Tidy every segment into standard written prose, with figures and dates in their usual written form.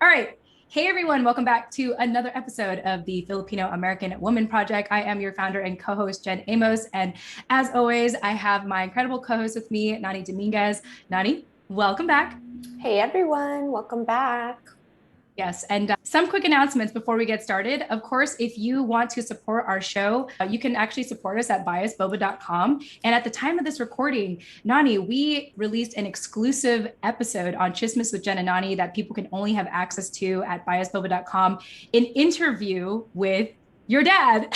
All right. Hey, everyone. Welcome back to another episode of the Filipino American Woman Project. I am your founder and co-host, Jen Amos. And as always, I have my incredible co-host with me, Nani Dominguez. Nani, welcome back. Hey, everyone. Welcome back. Yes. And some quick announcements before we get started. Of course, if you want to support our show, you can actually support us at biasboba.com. And at the time of this recording, Nani, we released an exclusive episode on Chismis with Jen and Nani that people can only have access to at biasboba.com, an interview with your dad.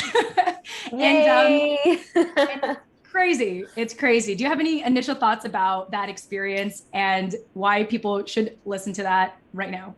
Yay! and crazy. It's crazy. Do you have any initial thoughts about that experience and why people should listen to that right now?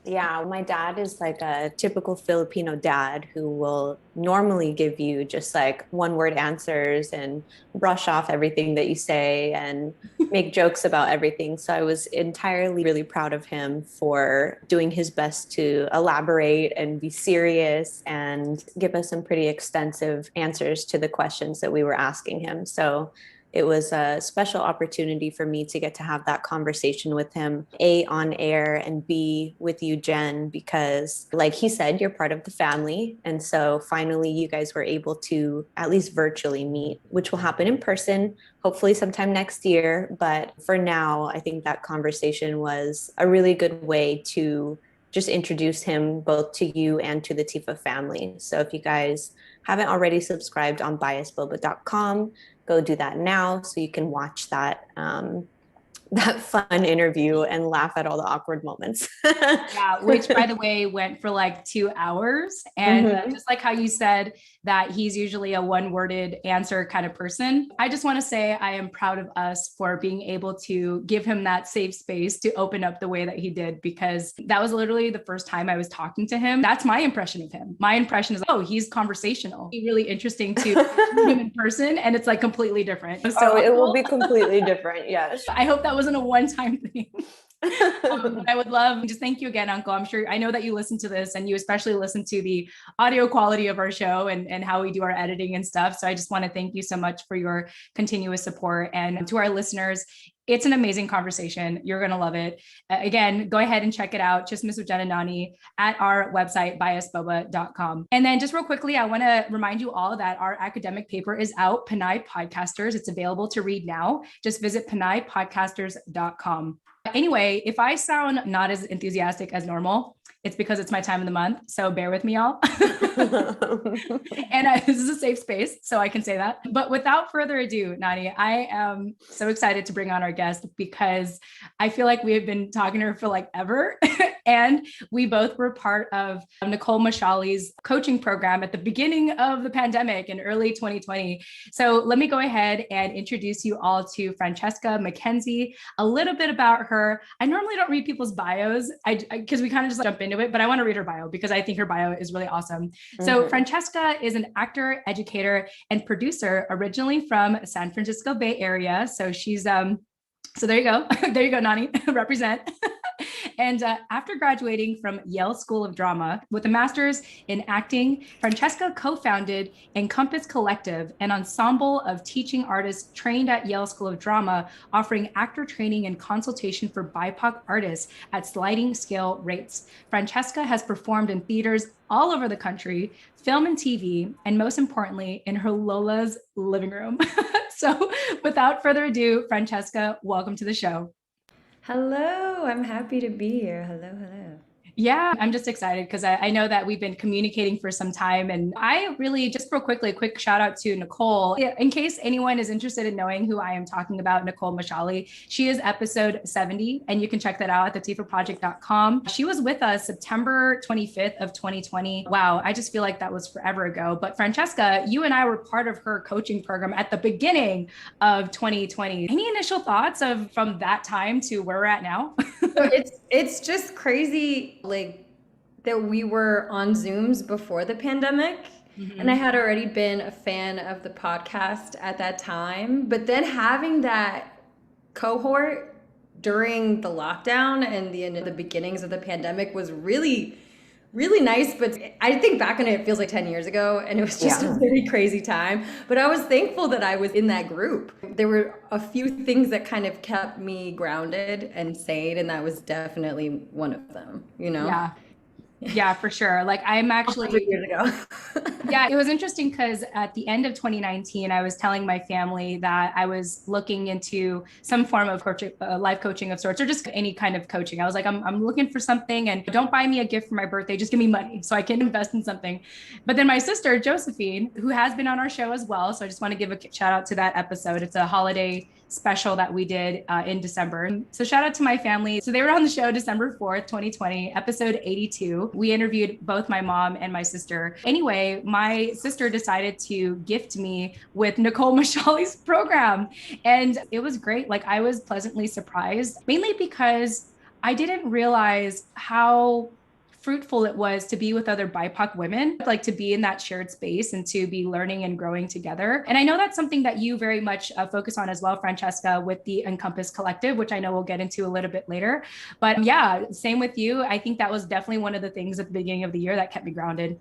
Yeah, my dad is like a typical Filipino dad who will normally give you just like one-word answers and brush off everything that you say and make jokes about everything. So I was entirely really proud of him for doing his best to elaborate and be serious and give us some pretty extensive answers to the questions that we were asking him. So it was a special opportunity for me to get to have that conversation with him, A, on air, and B, with you, Jen, because like he said, you're part of the family. And so finally, you guys were able to at least virtually meet, which will happen in person, hopefully sometime next year. But for now, I think that conversation was a really good way to just introduce him both to you and to the Tifa family. So if you guys haven't already subscribed on biasboba.com, go do that now so you can watch that that fun interview and laugh at all the awkward moments. Yeah, which by the way went for like 2 hours. And just like how you said that he's usually a one-worded answer kind of person, I just want to say I am proud of us for being able to give him that safe space to open up the way that he did, because that was literally the first time I was talking to him. That's my impression of him. My impression is, oh, he's conversational. He's really interesting to him in person, and it's like completely different. So it will be completely different. Yes. I hope that wasn't a one-time thing. I would love, just thank you again, Uncle. I know that you listen to this and you especially listen to the audio quality of our show and how we do our editing and stuff. So I just want to thank you so much for your continuous support. And to our listeners, it's an amazing conversation. You're going to love it. Again, go ahead and check it out. Chismis with Jen and Nani at our website, biasboba.com. And then just real quickly, I want to remind you all that our academic paper is out, Panay Podcasters. It's available to read now. Just visit panaypodcasters.com. Anyway, if I sound not as enthusiastic as normal, it's because it's my time of the month. So bear with me, y'all. And this is a safe space, so I can say that. But without further ado, Nani, I am so excited to bring on our guest because I feel like we have been talking to her for like ever. And we both were part of Nicole Mashali's coaching program at the beginning of the pandemic in early 2020. So let me go ahead and introduce you all to Francesca Mackenzie, a little bit about her. I normally don't read people's bios because we kind of just jump into it, but I want to read her bio because I think her bio is really awesome. So Francesca is an actor, educator, and producer originally from San Francisco Bay Area. So she's, so there you go. There you go, Nani, represent. And after graduating from Yale School of Drama with a master's in acting, Francesca co-founded Encompass Collective, an ensemble of teaching artists trained at Yale School of Drama, offering actor training and consultation for BIPOC artists at sliding scale rates. Francesca has performed in theaters all over the country, film and TV, and most importantly, in her Lola's living room. So without further ado, Francesca, welcome to the show. Hello, I'm happy to be here. Hello. Yeah, I'm just excited because I know that we've been communicating for some time. And I really, just real quickly, a quick shout out to Nicole. In case anyone is interested in knowing who I am talking about, Nicole Mashali, she is episode 70, and you can check that out at thetifaproject.com. She was with us September 25th of 2020. Wow, I just feel like that was forever ago. But Francesca, you and I were part of her coaching program at the beginning of 2020. Any initial thoughts from that time to where we're at now? So it's just crazy, like, that we were on Zooms before the pandemic. And I had already been a fan of the podcast at that time. But then having that cohort during the lockdown and the beginnings of the pandemic was really really nice, but I think back on it, it feels like 10 years ago, and it was just a very crazy time. But I was thankful that I was in that group. There were a few things that kind of kept me grounded and sane, and that was definitely one of them, you know? Yeah. Yeah, for sure. Like I'm actually 100 years ago. Yeah, it was interesting because at the end of 2019, I was telling my family that I was looking into some form of coaching, life coaching of sorts, or just any kind of coaching. I was like, I'm looking for something, and don't buy me a gift for my birthday. Just give me money so I can invest in something. But then my sister, Josephine, who has been on our show as well. So I just want to give a shout out to that episode. It's a holiday special that we did in December. So shout out to my family. So they were on the show December 4th, 2020, episode 82. We interviewed both my mom and my sister. Anyway, my sister decided to gift me with Nicole Mashali's program. And it was great. Like I was pleasantly surprised, mainly because I didn't realize how fruitful it was to be with other BIPOC women, like to be in that shared space and to be learning and growing together. And I know that's something that you very much focus on as well, Francesca, with the Encompass Collective, which I know we'll get into a little bit later. But yeah, same with you. I think that was definitely one of the things at the beginning of the year that kept me grounded.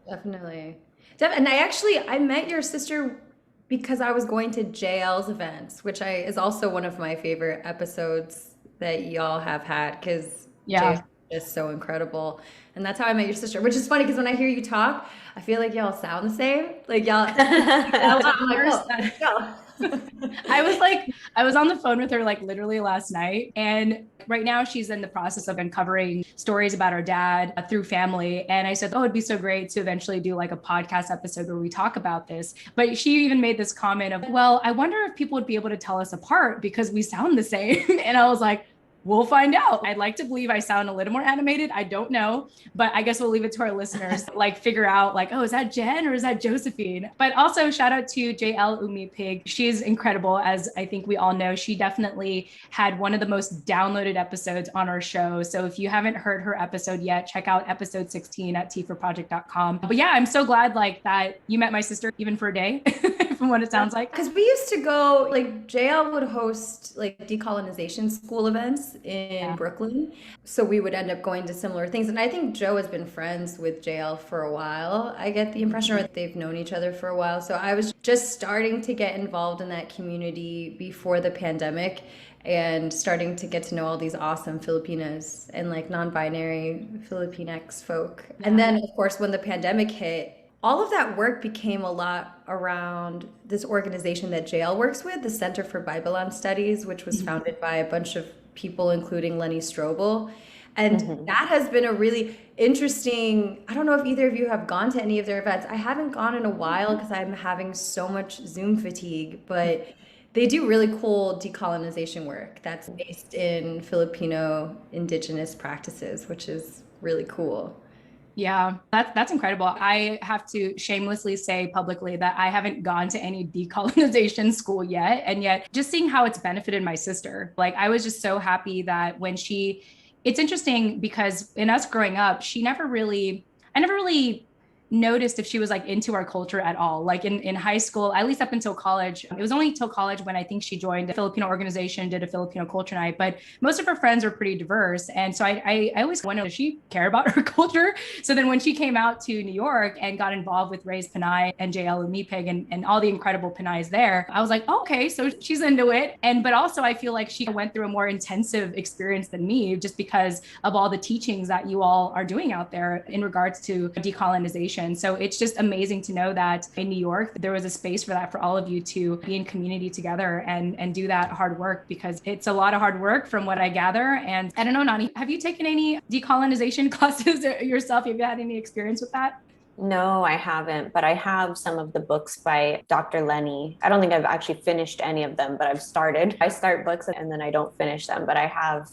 Definitely. And I met your sister because I was going to JL's events, which is also one of my favorite episodes that y'all have had, because JL is so incredible. And that's how I met your sister, which is funny because when I hear you talk, I feel like y'all sound the same. Like y'all, I'm like, oh, I was on the phone with her like literally last night. And right now she's in the process of uncovering stories about her dad through family. And I said, oh, it'd be so great to eventually do like a podcast episode where we talk about this. But she even made this comment of, well, I wonder if people would be able to tell us apart because we sound the same. And I was like, we'll find out. I'd like to believe I sound a little more animated. I don't know, but I guess we'll leave it to our listeners, like figure out like, oh, is that Jen or is that Josephine? But also shout out to JL Umi Pig. She's incredible. As I think we all know, she definitely had one of the most downloaded episodes on our show. So if you haven't heard her episode yet, check out episode 16 at tforproject.com. But yeah, I'm so glad like that you met my sister even for a day from what it sounds like. Because we used to go, like JL would host like decolonization school events in Brooklyn. So we would end up going to similar things. And I think Joe has been friends with JL for a while. I get the impression that they've known each other for a while. So I was just starting to get involved in that community before the pandemic and starting to get to know all these awesome Filipinas and like non-binary Filipinx folk. Yeah. And then of course, when the pandemic hit, all of that work became a lot around this organization that JL works with, the Center for Bible Studies, which was founded by a bunch of people, including Lenny Strobel. And that has been a really interesting, I don't know if either of you have gone to any of their events. I haven't gone in a while because I'm having so much Zoom fatigue, but they do really cool decolonization work that's based in Filipino indigenous practices, which is really cool. Yeah, that's incredible. I have to shamelessly say publicly that I haven't gone to any decolonization school yet. And yet just seeing how it's benefited my sister, like I was just so happy that when it's interesting because in us growing up, I never really noticed if she was like into our culture at all. Like in high school, at least up until college, it was only till college when I think she joined a Filipino organization, did a Filipino culture night, but most of her friends are pretty diverse. And so I always wondered, does she care about her culture? So then when she came out to New York and got involved with Ray's Panay and JL Umipig and all the incredible Panays there, I was like, oh, okay, so she's into it. But also I feel like she went through a more intensive experience than me just because of all the teachings that you all are doing out there in regards to decolonization. So it's just amazing to know that in New York, there was a space for that for all of you to be in community together and do that hard work, because it's a lot of hard work from what I gather. And I don't know, Nani, have you taken any decolonization classes yourself? Have you had any experience with that? No, I haven't, but I have some of the books by Dr. Lenny. I don't think I've actually finished any of them, but I've started. I start books and then I don't finish them, but I have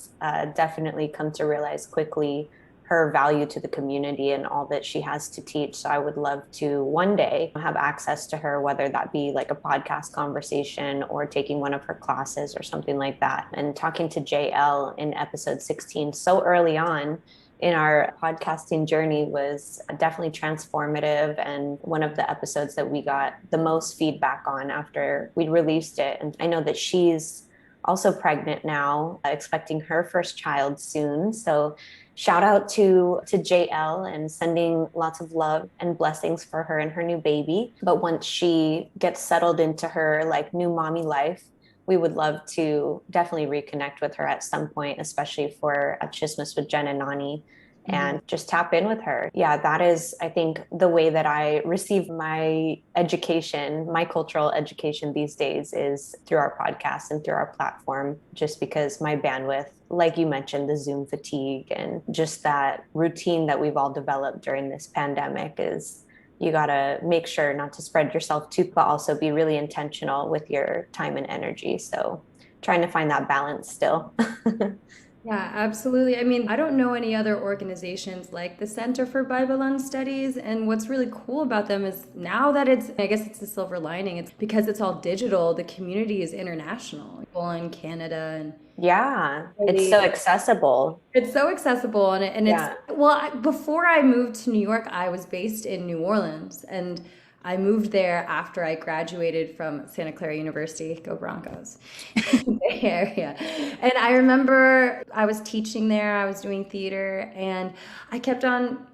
definitely come to realize quickly her value to the community and all that she has to teach. So I would love to one day have access to her, whether that be like a podcast conversation or taking one of her classes or something like that. And talking to JL in episode 16 so early on in our podcasting journey was definitely transformative, and one of the episodes that we got the most feedback on after we released it. And I know that she's also pregnant now, expecting her first child soon. So shout out to JL and sending lots of love and blessings for her and her new baby. But once she gets settled into her like new mommy life, we would love to definitely reconnect with her at some point, especially for a Chismas with Jen and Nani, and just tap in with her. Yeah, that is, I think, the way that I receive my education, my cultural education these days is through our podcast and through our platform, just because my bandwidth, like you mentioned, the Zoom fatigue and just that routine that we've all developed during this pandemic is you got to make sure not to spread yourself too, but also be really intentional with your time and energy. So trying to find that balance still. Yeah, absolutely. I mean, I don't know any other organizations like the Center for Bible Studies. And what's really cool about them is now that I guess it's the silver lining, it's because it's all digital, the community is international. People in Canada and yeah, it's so accessible. It's so accessible. Before I moved to New York, I was based in New Orleans, and I moved there after I graduated from Santa Clara University, go Broncos, Bay Area. And I remember I was teaching there, I was doing theater, and I kept on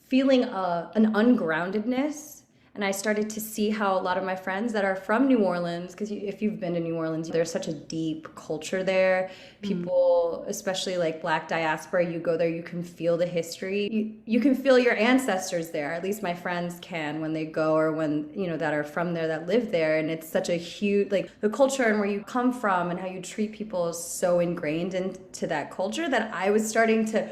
feeling an ungroundedness. And I started to see how a lot of my friends that are from New Orleans, because if you've been to New Orleans, there's such a deep culture there. People, especially like Black diaspora, you go there, you can feel the history. You can feel your ancestors there. At least my friends can when they go, or when, that are from there, that live there. And it's such a huge, like the culture and where you come from and how you treat people is so ingrained into that culture that I was starting to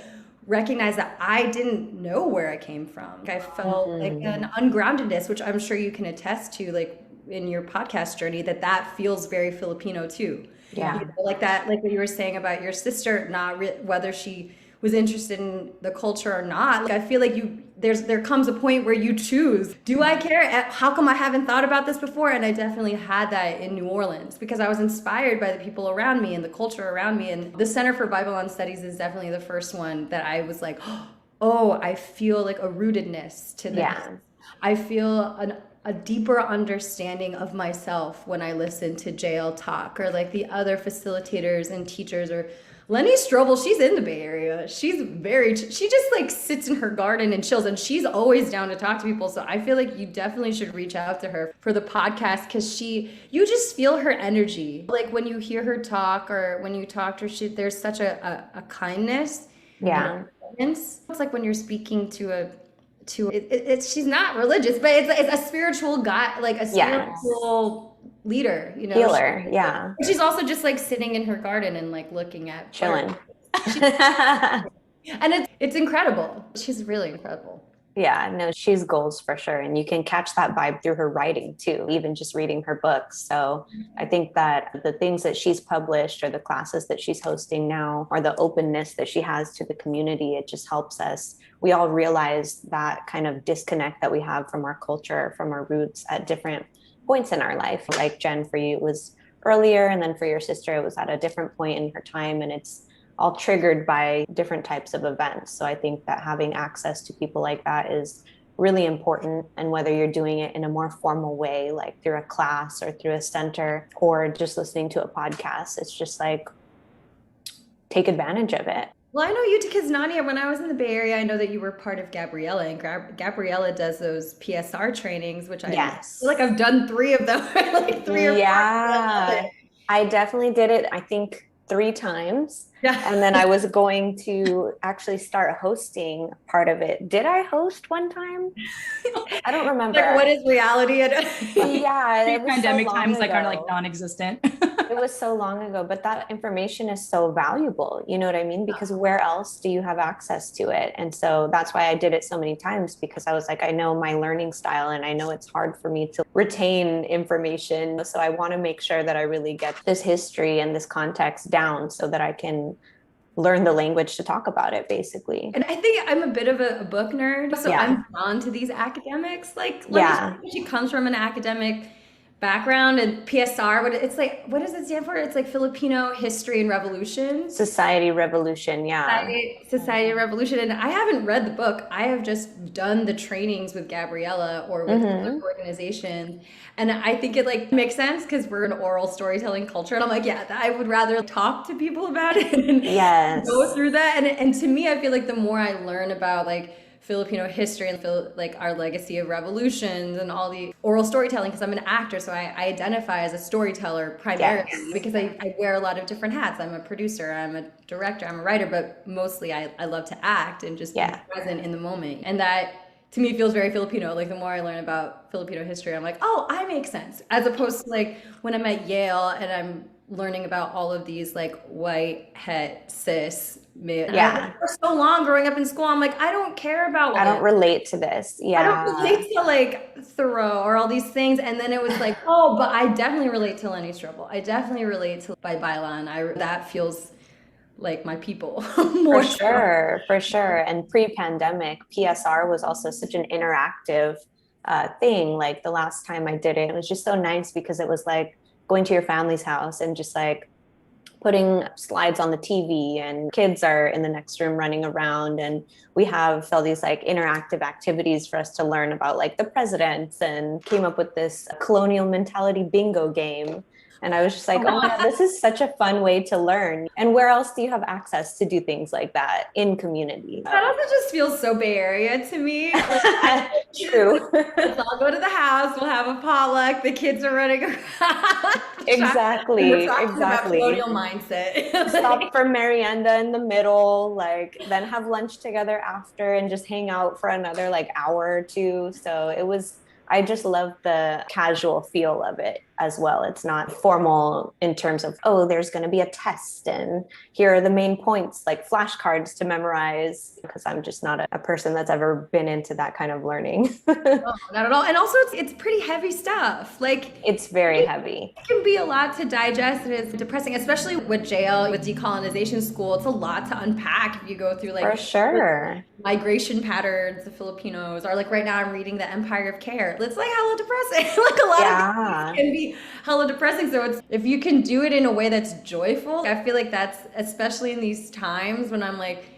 recognize that I didn't know where I came from. I felt like an ungroundedness, which I'm sure you can attest to, like in your podcast journey, that feels very Filipino too. Yeah. Like that, like what you were saying about your sister, whether she was interested in the culture or not. Like, I feel like there comes a point where you choose, do I care? How come I haven't thought about this before? And I definitely had that in New Orleans because I was inspired by the people around me and the culture around me. And the Center for Bible Studies is definitely the first one that I was like, oh, I feel like a rootedness to this. Yeah. I feel a deeper understanding of myself when I listen to JL talk, or like the other facilitators and teachers, or Lenny Strobel. She's in the Bay Area. She just like sits in her garden and chills, and she's always down to talk to people. So I feel like you definitely should reach out to her for the podcast, because you just feel her energy. Like when you hear her talk, or when you talk to her, there's such a kindness. Yeah. It's like when you're speaking to she's not religious, but it's a spiritual guy, like a spiritual leader, Healer, yeah. She's also just like sitting in her garden and like looking at chilling. And it's incredible. She's really incredible. Yeah, no, she's goals for sure. And you can catch that vibe through her writing too, even just reading her books. So I think that the things that she's published, or the classes that she's hosting now, or the openness that she has to the community, it just helps us. We all realize that kind of disconnect that we have from our culture, from our roots at different points in our life. Like Jen, for you, it was earlier. And then for your sister, it was at a different point in her time. And it's all triggered by different types of events. So I think that having access to people like that is really important. And whether you're doing it in a more formal way, like through a class or through a center, or just listening to a podcast, it's just like, take advantage of it. Well, I know you, because Nani, when I was in the Bay Area, I know that you were part of Gabriella, and Gabriella does those PSR trainings, which I feel like I've done 3 of them, like 3 or 4. Yeah, I definitely did it, I think 3 times. Yeah. And then I was going to actually start hosting part of it. Did I host one time? I don't remember. Like, what is reality? Yeah. Pandemic times like are like non-existent. It was so long ago, but that information is so valuable. You know what I mean? Because where else do you have access to it? And so that's why I did it so many times, because I was like, I know my learning style, and I know it's hard for me to retain information. So I want to make sure that I really get this history and this context down so that I can learn the language to talk about it, basically. And I think I'm a bit of a book nerd, so I'm drawn to these academics. Like, she comes from an academic background and PSR, what does it stand for? It's like Filipino History and Revolution. Society Revolution, yeah. Society Revolution. And I haven't read the book. I have just done the trainings with Gabriella or with other organizations. And I think it like makes sense because we're an oral storytelling culture. And I'm like, yeah, I would rather talk to people about it and go through that. And to me, I feel like the more I learn about like Filipino history and like our legacy of revolutions and all the oral storytelling, because I'm an actor, so I identify as a storyteller primarily because I wear a lot of different hats. I'm a producer, I'm a director, I'm a writer, but mostly I love to act and just be present in the moment. And that to me feels very Filipino. Like the more I learn about Filipino history, I'm like, oh, I make sense. As opposed to like when I'm at Yale and I'm learning about all of these like white, het, cis, male. For so long growing up in school, I'm like, I don't care about I don't relate to this. I don't relate to like Thoreau or all these things. And then it was like, oh, but I definitely relate to Lenny Strobel. I definitely relate to Baila. That feels like my people. For sure. And pre-pandemic, PSR was also such an interactive thing. Like the last time I did it, it was just so nice because it was like going to your family's house and just like putting slides on the TV and kids are in the next room running around. And we have all these like interactive activities for us to learn about like the presidents, and came up with this colonial mentality bingo game. And I was just like, oh my God, this is such a fun way to learn. And where else do you have access to do things like that in community? That also just feels so Bay Area to me. True. Let's all go to the house. We'll have a potluck. The kids are running around. Exactly. About colonial mindset. Stop for merienda in the middle, like then have lunch together after and just hang out for another like hour or two. So I just love the casual feel of it as well. It's not formal in terms of, oh, there's going to be a test and here are the main points, like flashcards to memorize, because I'm just not a person that's ever been into that kind of learning. No, not at all. And also it's pretty heavy stuff. Like it's very heavy. It can be a lot to digest and it's depressing, especially with JL, with decolonization school. It's a lot to unpack if you go through like for sure migration patterns, the Filipinos, or like right now I'm reading The Empire of Care. It's like hella depressing. Like a lot of things can be hella depressing. So if you can do it in a way that's joyful, I feel like that's, especially in these times when I'm like,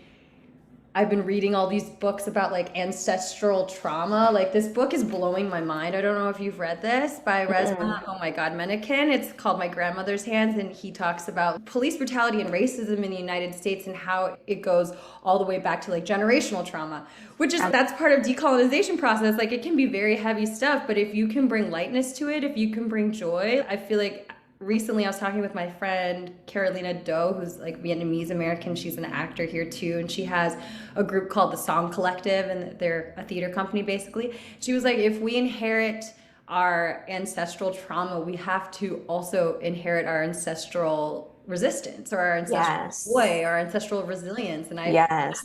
I've been reading all these books about like ancestral trauma. Like this book is blowing my mind. I don't know if you've read this by Resma, oh my God, Mencken. It's called My Grandmother's Hands. And he talks about police brutality and racism in the United States and how it goes all the way back to like generational trauma, which is, that's part of decolonization process. Like it can be very heavy stuff, but if you can bring lightness to it, if you can bring joy, I feel like recently I was talking with my friend Carolina Doe, who's like Vietnamese American. She's an actor here too, and she has a group called the Song Collective, and they're a theater company basically. She was like, if we inherit our ancestral trauma, we have to also inherit our ancestral resistance or our ancestral joy, our ancestral resilience. And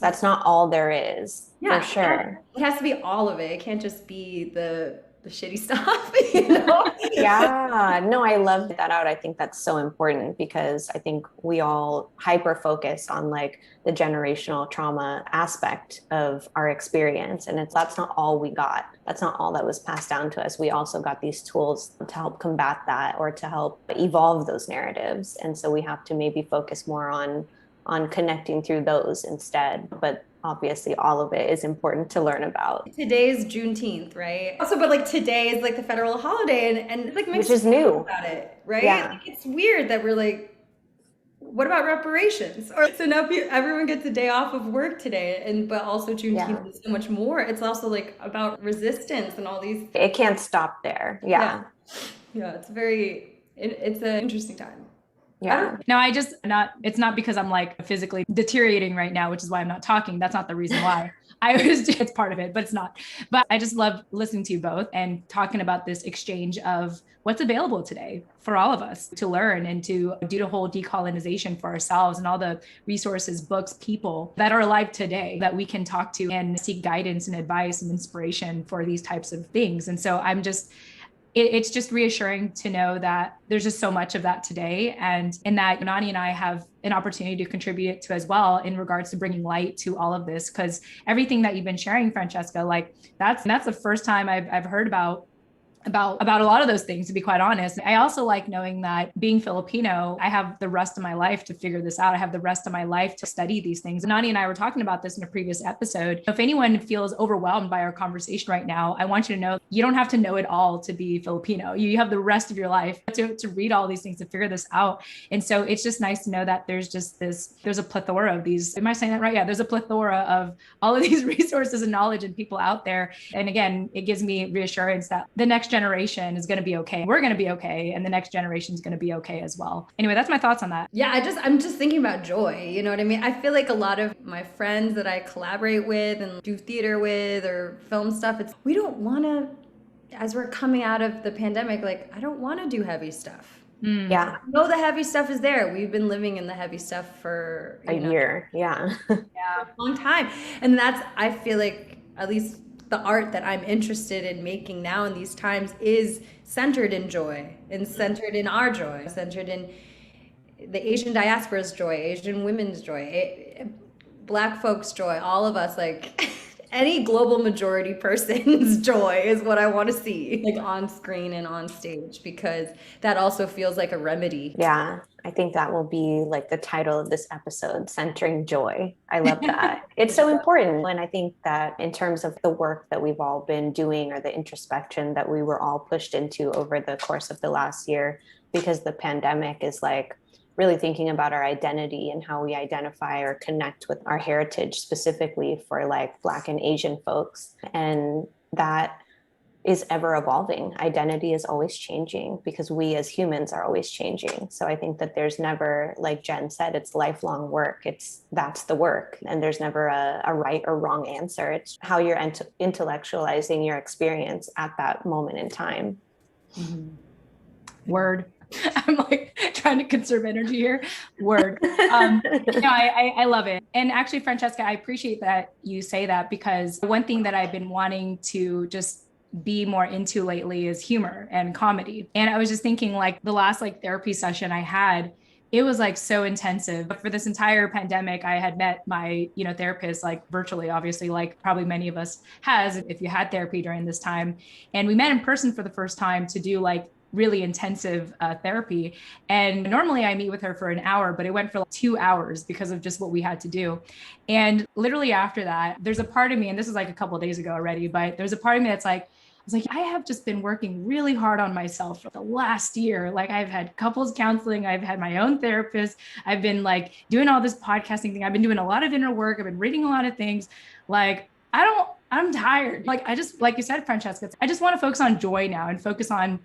that's not all there is, for sure. It has to be all of it. It can't just be the shitty stuff, you know? No, I love that out. I think that's so important because I think we all hyper focus on like the generational trauma aspect of our experience. And that's not all we got. That's not all that was passed down to us. We also got these tools to help combat that or to help evolve those narratives. And so we have to maybe focus more on connecting through those instead. But obviously all of it is important to learn about. Today's Juneteenth, right? Also, but like today is like the federal holiday and like makes which is new about it, right? Like, it's weird that we're like, what about reparations? Or so now everyone gets a day off of work today, but also Juneteenth is so much more. It's also like about resistance and all these. It can't stop there. Yeah, it's it's an interesting time. Yeah. No, it's not because I'm like physically deteriorating right now, which is why I'm not talking. That's not the reason why. It's part of it, but it's not. But I just love listening to you both and talking about this exchange of what's available today for all of us to learn and to do the whole decolonization for ourselves and all the resources, books, people that are alive today that we can talk to and seek guidance and advice and inspiration for these types of things. And so it's just reassuring to know that there's just so much of that today. And in that, Nani and I have an opportunity to contribute to as well in regards to bringing light to all of this. Because everything that you've been sharing, Francesca, like that's the first time I've heard about about a lot of those things, to be quite honest. I also like knowing that being Filipino, I have the rest of my life to figure this out. I have the rest of my life to study these things. Nani and I were talking about this in a previous episode. If anyone feels overwhelmed by our conversation right now, I want you to know you don't have to know it all to be Filipino. You have the rest of your life to read all these things, to figure this out. And so it's just nice to know that there's a plethora of these. Am I saying that right? Yeah, there's a plethora of all of these resources and knowledge and people out there. And again, it gives me reassurance that the next generation is going to be okay. We're going to be okay. And the next generation is going to be okay as well. Anyway, that's my thoughts on that. Yeah, I'm just thinking about joy. You know what I mean? I feel like a lot of my friends that I collaborate with and do theater with or film stuff, we don't want to, as we're coming out of the pandemic, like, I don't want to do heavy stuff. Yeah. No, the heavy stuff is there. We've been living in the heavy stuff for a year. Yeah. Yeah, a long time. And I feel like, at least the art that I'm interested in making now in these times is centered in joy and centered in our joy, centered in the Asian diaspora's joy, Asian women's joy, Black folks' joy, all of us, like any global majority person's joy is what I want to see, like on screen and on stage, because that also feels like a remedy. Yeah. I think that will be like the title of this episode, Centering Joy. I love that. It's so important. And I think that in terms of the work that we've all been doing, or the introspection that we were all pushed into over the course of the last year, because the pandemic is like really thinking about our identity and how we identify or connect with our heritage, specifically for like Black and Asian folks. And that is ever evolving. Identity is always changing because we as humans are always changing. So I think that there's never, like Jen said, it's lifelong work. That's the work. And there's never a right or wrong answer. It's how you're intellectualizing your experience at that moment in time. Mm-hmm. Word. I'm like trying to conserve energy here. Word. I love it. And actually, Francesca, I appreciate that you say that, because one thing that I've been wanting to just be more into lately is humor and comedy. And I was just thinking, like, the last therapy session I had, it was like so intensive. For this entire pandemic, I had met my, therapist, like virtually, obviously, like probably many of us has, if you had therapy during this time. And we met in person for the first time to do really intensive therapy. And normally I meet with her for an hour, but it went for 2 hours because of just what we had to do. And literally after that, there's a part of me, and this is like a couple of days ago already, but there's a part of me that's like, I was like, I have just been working really hard on myself for the last year. Like, I've had couples counseling, I've had my own therapist, I've been doing all this podcasting thing. I've been doing a lot of inner work. I've been reading a lot of things. I'm tired. I just, like you said, Francesca, I just want to focus on joy now and focus on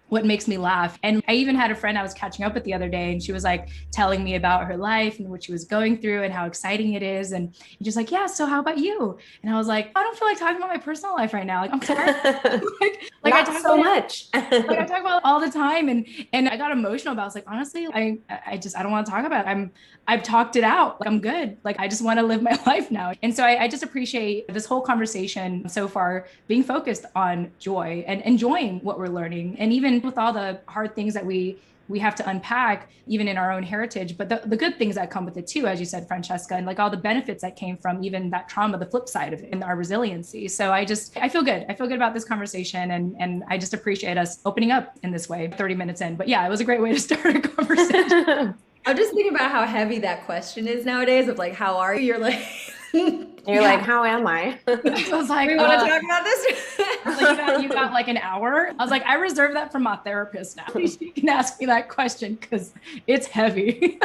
what makes me laugh. And I even had a friend I was catching up with the other day, and she was telling me about her life and what she was going through and how exciting it is. And just yeah, so how about you? And I was like, I don't feel like talking about my personal life right now. I'm sorry. I talk so much. I talk about it all the time. And I got emotional about it. I was like, honestly, I don't want to talk about it. I've talked it out. I'm good. I just want to live my life now. And so I just appreciate this whole conversation so far being focused on joy and enjoying what we're learning. And even with all the hard things that we have to unpack, even in our own heritage, but the good things that come with it too, as you said, Francesca, and all the benefits that came from even that trauma, the flip side of it, and our resiliency. So I feel good. I feel good about this conversation, and I just appreciate us opening up in this way 30 minutes in. But yeah, it was a great way to start a conversation. I'm just thinking about how heavy that question is nowadays of how are you? You're like, how am I? I was like, we want to talk about this? you got an hour? I was like, I reserve that for my therapist now. She can ask me that question because it's heavy.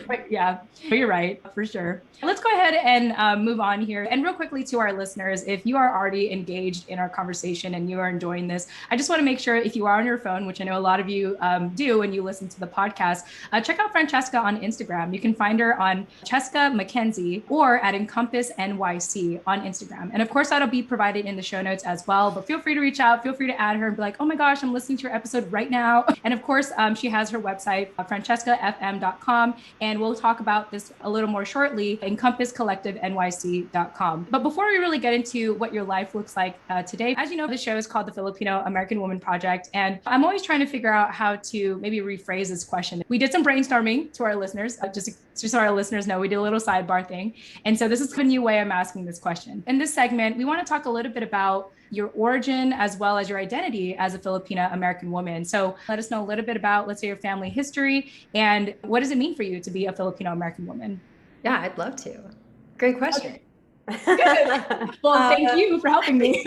But yeah, but you're right, for sure. Let's go ahead and move on here. And real quickly to our listeners, if you are already engaged in our conversation and you are enjoying this, I just want to make sure, if you are on your phone, which I know a lot of you do when you listen to the podcast, check out Francesca on Instagram. You can find her on Francesca Mackenzie or at Encompass NYC on Instagram. And of course, that'll be provided in the show notes as well. But feel free to reach out, feel free to add her and be like, oh my gosh, I'm listening to your episode right now. And of course, she has her website, francescafm.com. And we'll talk about this a little more shortly, Encompass Collective NYC.com. But before we really get into what your life looks like today, as you know, the show is called the Filipino American Woman Project. And I'm always trying to figure out how to maybe rephrase this question. We did some brainstorming to our listeners, just so our listeners know, we did a little sidebar thing. And so this is a new way I'm I'm asking this question. In this segment, we want to talk a little bit about your origin as well as your identity as a Filipino American woman. So let us know a little bit about, let's say, your family history and what does it mean for you to be a Filipino American woman? Yeah, I'd love to. Great question. Okay. Well, thank you for helping me.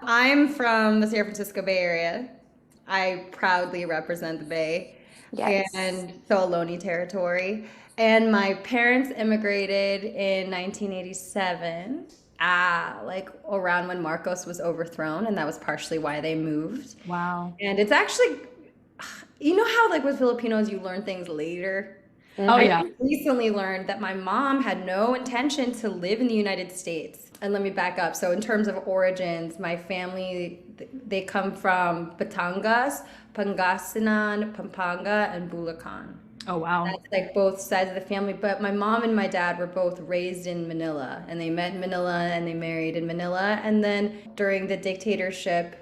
I'm from the San Francisco Bay Area. I proudly represent the Bay. Yes. And so Ohlone territory. And my parents immigrated in 1987, like around when Marcos was overthrown, and that was partially why they moved. Wow. And it's actually, you know how like with Filipinos, you learn things later? Oh, yeah. I recently learned that my mom had no intention to live in the United States. And let me back up. So in terms of origins, my family, they come from Batangas, Pangasinan, Pampanga, and Bulacan. Oh, wow. That's like both sides of the family. But my mom and my dad were both raised in Manila, and they met in Manila and they married in Manila. And then during the dictatorship,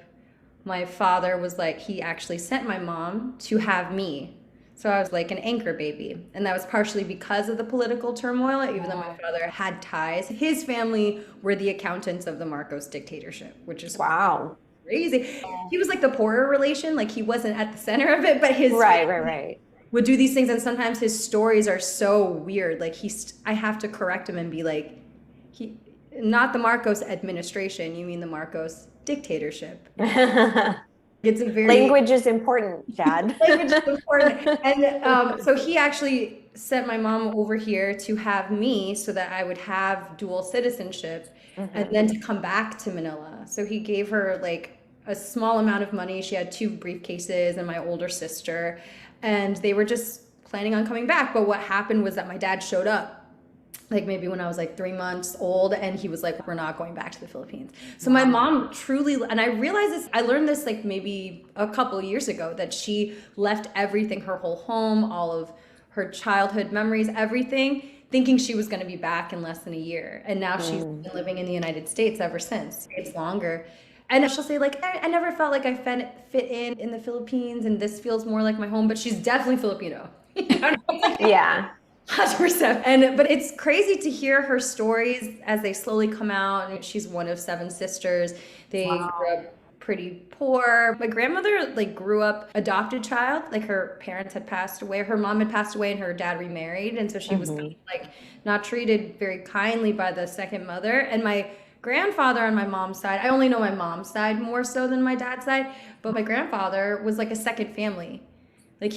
my father was like, he actually sent my mom to have me. So I was like an anchor baby. And that was partially because of the political turmoil, even though my father had ties. His family were the accountants of the Marcos dictatorship, which is Wow. crazy. He was like the poorer relation, like he wasn't at the center of it, but his Right. would do these things. And sometimes his stories are so weird. Like I have to correct him and be like, not the Marcos administration, you mean the Marcos dictatorship. It's a very language is important, Dad. Language is important. And so he actually sent my mom over here to have me so that I would have dual citizenship and then to come back to Manila. So he gave her like a small amount of money. She had 2 briefcases and my older sister, and they were just planning on coming back. But what happened was that my dad showed up like maybe when I was like 3 months old, and he was like, we're not going back to the Philippines. So my mom truly, and I realized this, I learned this like maybe a couple of years ago, that she left everything, her whole home, all of her childhood memories, everything, thinking she was going to be back in less than a year. And now she's been living in the United States ever since. It's longer. And she'll say like, I never felt like I fit in the Philippines, and this feels more like my home, but she's definitely Filipino. Yeah. 100%. But it's crazy to hear her stories as they slowly come out. And she's one of 7 sisters. They grew up pretty poor. My grandmother like grew up adopted child. Like her parents had passed away. Her mom had passed away and her dad remarried. And so she was kind of, like not treated very kindly by the second mother. And my grandfather on my mom's side, I only know my mom's side more so than my dad's side, but my grandfather was like a second family. Like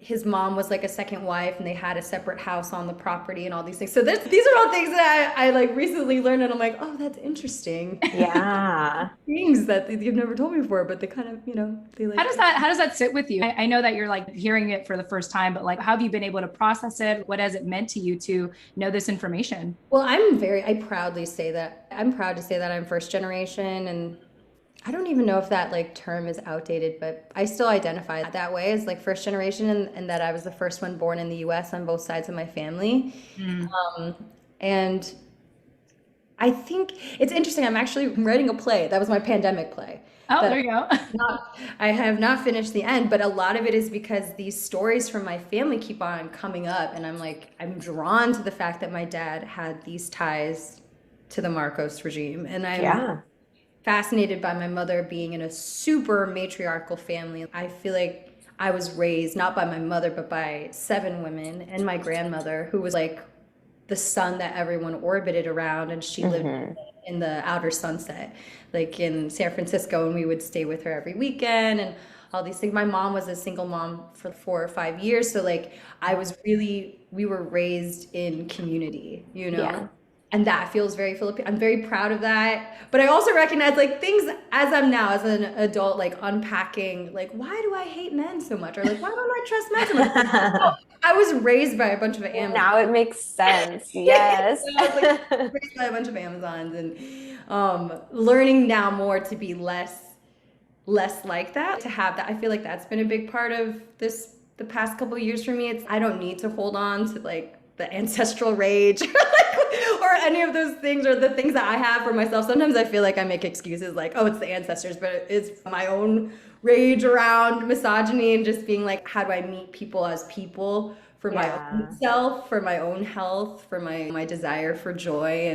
his mom was like a second wife, and they had a separate house on the property and all these things. So these are all things that I like recently learned, and I'm like, oh, that's interesting. Yeah. Things that you've never told me before, but they kind of, they like. How does that sit with you? I know that you're like hearing it for the first time, but like, how have you been able to process it? What has it meant to you to know this information? Well, I'm proud to say that I'm first generation, and I don't even know if that like term is outdated, but I still identify that way as like first generation, and that I was the first one born in the US on both sides of my family. And I think it's interesting. I'm actually writing a play. That was my pandemic play. Oh, there you go. I have not finished the end, but a lot of it is because these stories from my family keep on coming up, and I'm drawn to the fact that my dad had these ties to the Marcos regime, and I'm fascinated by my mother being in a super matriarchal family. I feel like I was raised not by my mother, but by 7 women, and my grandmother, who was like the sun that everyone orbited around, and she lived in the outer sunset, like in San Francisco, and we would stay with her every weekend and all these things. My mom was a single mom for 4 or 5 years, so like we were raised in community, And that feels very Filipino. I'm very proud of that. But I also recognize like things as I'm now as an adult, like unpacking, like, why do I hate men so much? Or like, why don't I trust men so much? I was raised by a bunch of Amazons. Now it makes sense. Yes. I was like raised by a bunch of Amazons, and learning now more to be less like that, to have that. I feel like that's been a big part of the past couple of years for me. I don't need to hold on to like the ancestral rage or any of those things, or the things that I have for myself. Sometimes I feel like I make excuses like, oh, it's the ancestors, but it's my own rage around misogyny and just being like, how do I meet people as people for my own self, for my own health, for my desire for joy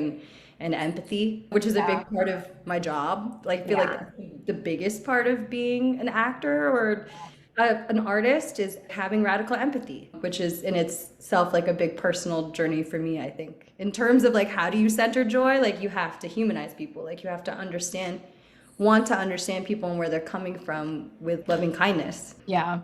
and empathy, which is a big part of my job. Like, I feel like that's the biggest part of being an actor or an artist is having radical empathy, which is in itself like a big personal journey for me, I think. In terms of like, how do you center joy? Like, you have to humanize people. Like, you have to want to understand people and where they're coming from with loving kindness. Yeah,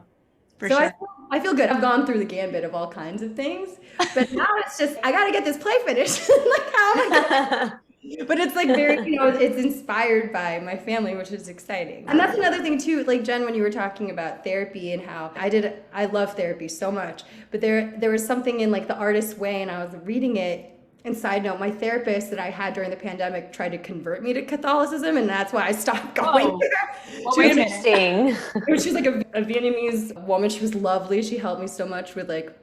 for sure. I feel good. I've gone through the gambit of all kinds of things, but now it's just, I got to get this play finished. Like, how am I gonna... But it's like very, it's inspired by my family, which is exciting. And that's another thing too, like Jen, when you were talking about therapy and how I love therapy so much, but there was something in like The Artist's Way, and I was reading it. And side note, my therapist that I had during the pandemic tried to convert me to Catholicism, and that's why I stopped going there. Well, interesting. She's like a Vietnamese woman. She was lovely. She helped me so much with like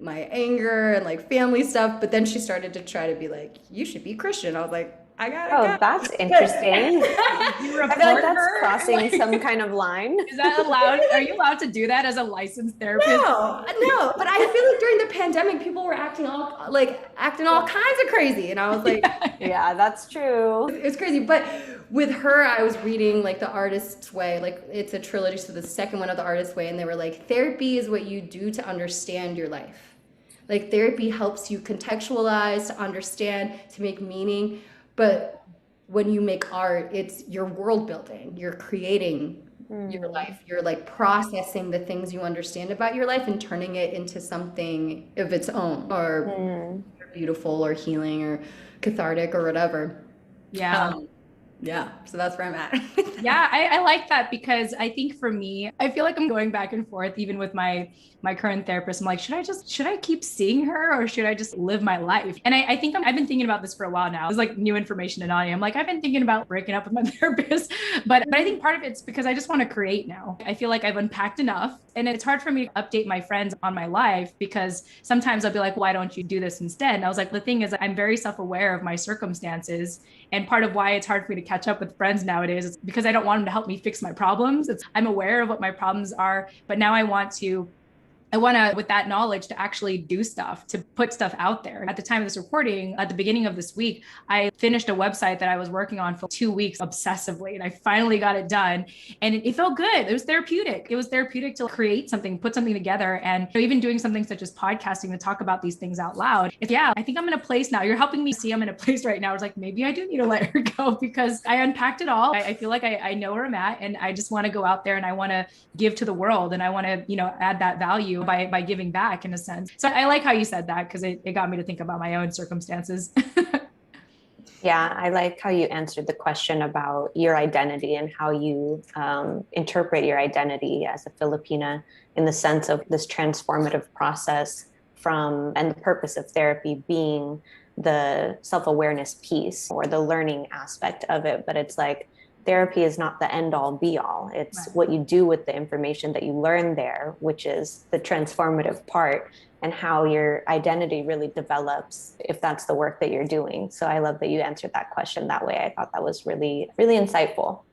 my anger and like family stuff. But then she started to try to be like, you should be Christian. I was like, I gotta go. That's interesting. I feel like that's crossing some kind of line. Is that allowed? Are you allowed to do that as a licensed therapist? No. But I feel like during the pandemic, people were acting all kinds of crazy. And I was like, yeah, that's true. It's crazy. But with her, I was reading like The Artist's Way, like it's a trilogy. So the second one of The Artist's Way. And they were like, therapy is what you do to understand your life. Like, therapy helps you contextualize, to understand, to make meaning. But when you make art, it's your world building. You're creating your life. You're like processing the things you understand about your life and turning it into something of its own, or beautiful or healing or cathartic or whatever. Yeah. So that's where I'm at. Yeah, I like that, because I think for me, I feel like I'm going back and forth even with my current therapist. I'm like, should I keep seeing her, or should I just live my life? And I think I've been thinking about this for a while now. It's like new information to Nani. I'm like, I've been thinking about breaking up with my therapist, but I think part of it's because I just want to create now. I feel like I've unpacked enough, and it's hard for me to update my friends on my life, because sometimes I'll be like, why don't you do this instead? And I was like, the thing is, I'm very self-aware of my circumstances. And part of why it's hard for me to catch up with friends nowadays is because I don't want them to help me fix my problems. I'm aware of what my problems are, but now I want to, with that knowledge, to actually do stuff, to put stuff out there. At the time of this recording, at the beginning of this week, I finished a website that I was working on for 2 weeks obsessively, and I finally got it done. And it felt good. It was therapeutic. It was therapeutic to create something, put something together. And even doing something such as podcasting to talk about these things out loud. I think I'm in a place now. You're helping me see I'm in a place right now. It's like, maybe I do need to let her go, because I unpacked it all. I feel like I know where I'm at, and I just want to go out there and I want to give to the world, and I want to, add that value by giving back, in a sense. So I like how you said that, because it got me to think about my own circumstances. Yeah, I like how you answered the question about your identity and how you interpret your identity as a Filipina, in the sense of this transformative process and the purpose of therapy being the self-awareness piece or the learning aspect of it. But it's like, therapy is not the end all be all. It's what you do with the information that you learn there, which is the transformative part, and how your identity really develops if that's the work that you're doing. So I love that you answered that question that way. I thought that was really, really insightful.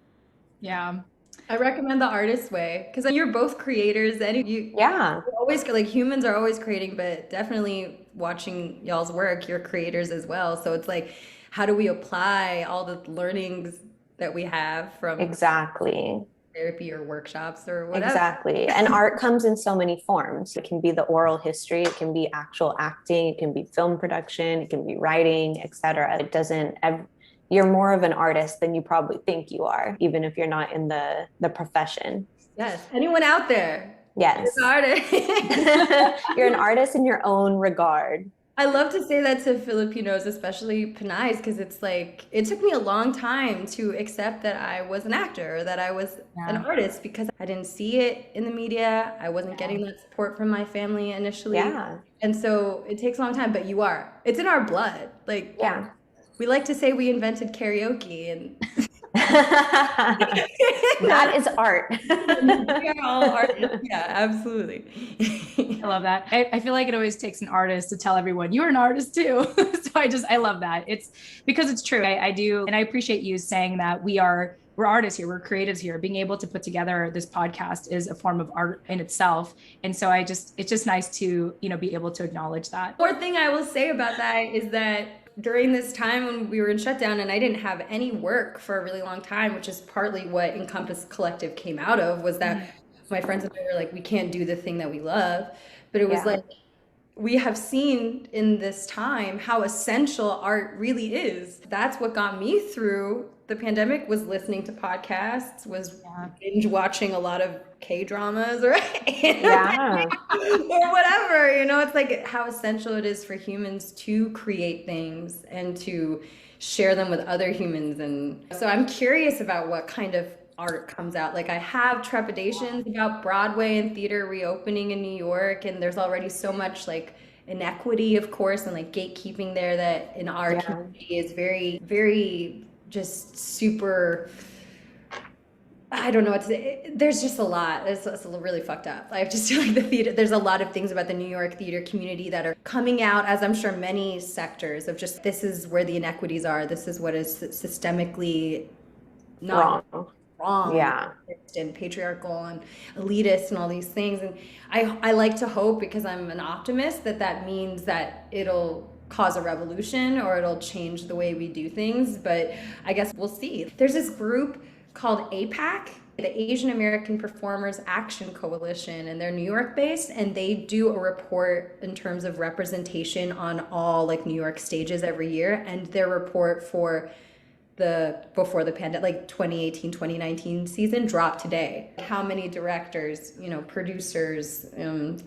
Yeah. I recommend The Artist's Way, because you're both creators, and you're always, like, humans are always creating, but definitely watching y'all's work, you're creators as well. So it's like, how do we apply all the learnings that we have from therapy or workshops or whatever? Exactly. And art comes in so many forms. It can be the oral history, it can be actual acting, it can be film production, it can be writing, etc. You're more of an artist than you probably think you are, even if you're not in the profession. Yes. Anyone out there? Yes. You're an artist. You're an artist in your own regard. I love to say that to Filipinos, especially Pinays, because it's like, it took me a long time to accept that I was an actor, or that I was an artist, because I didn't see it in the media. I wasn't getting that support from my family initially. Yeah. And so it takes a long time, but you are. It's in our blood. Like, we like to say we invented karaoke, and that is art. We are all artists. Yeah, absolutely. I love that. I feel like it always takes an artist to tell everyone you're an artist too. So I love that. It's because it's true. I do. And I appreciate you saying that we are we're artists here, we're creatives here. Being able to put together this podcast is a form of art in itself. And so it's just nice to, be able to acknowledge that. One thing I will say about that is that during this time when we were in shutdown and I didn't have any work for a really long time, which is partly what Encompass Collective came out of, was that my friends and I were like, we can't do the thing that we love. But it was like, we have seen in this time how essential art really is. That's what got me through the pandemic, was listening to podcasts, was binge watching a lot of K-dramas or, or whatever, it's like how essential it is for humans to create things and to share them with other humans. And so I'm curious about what kind of art comes out. Like, I have trepidations about Broadway and theater reopening in New York, and there's already so much like inequity, of course, and like gatekeeping there that in our community is very, very just super, I don't know, there's just a lot. It's really fucked up. I just feel like the theater, there's a lot of things about the New York theater community that are coming out, as I'm sure many sectors, of just, this is where the inequities are. This is what is systemically not wrong, and patriarchal and elitist and all these things. And I like to hope, because I'm an optimist, that means that it'll cause a revolution or it'll change the way we do things. But I guess we'll see. There's this group called APAC, the Asian American Performers Action Coalition, and they're New York based, and they do a report in terms of representation on all like New York stages every year. And their report for before the pandemic, like 2018, 2019 season, dropped today. How many directors, producers,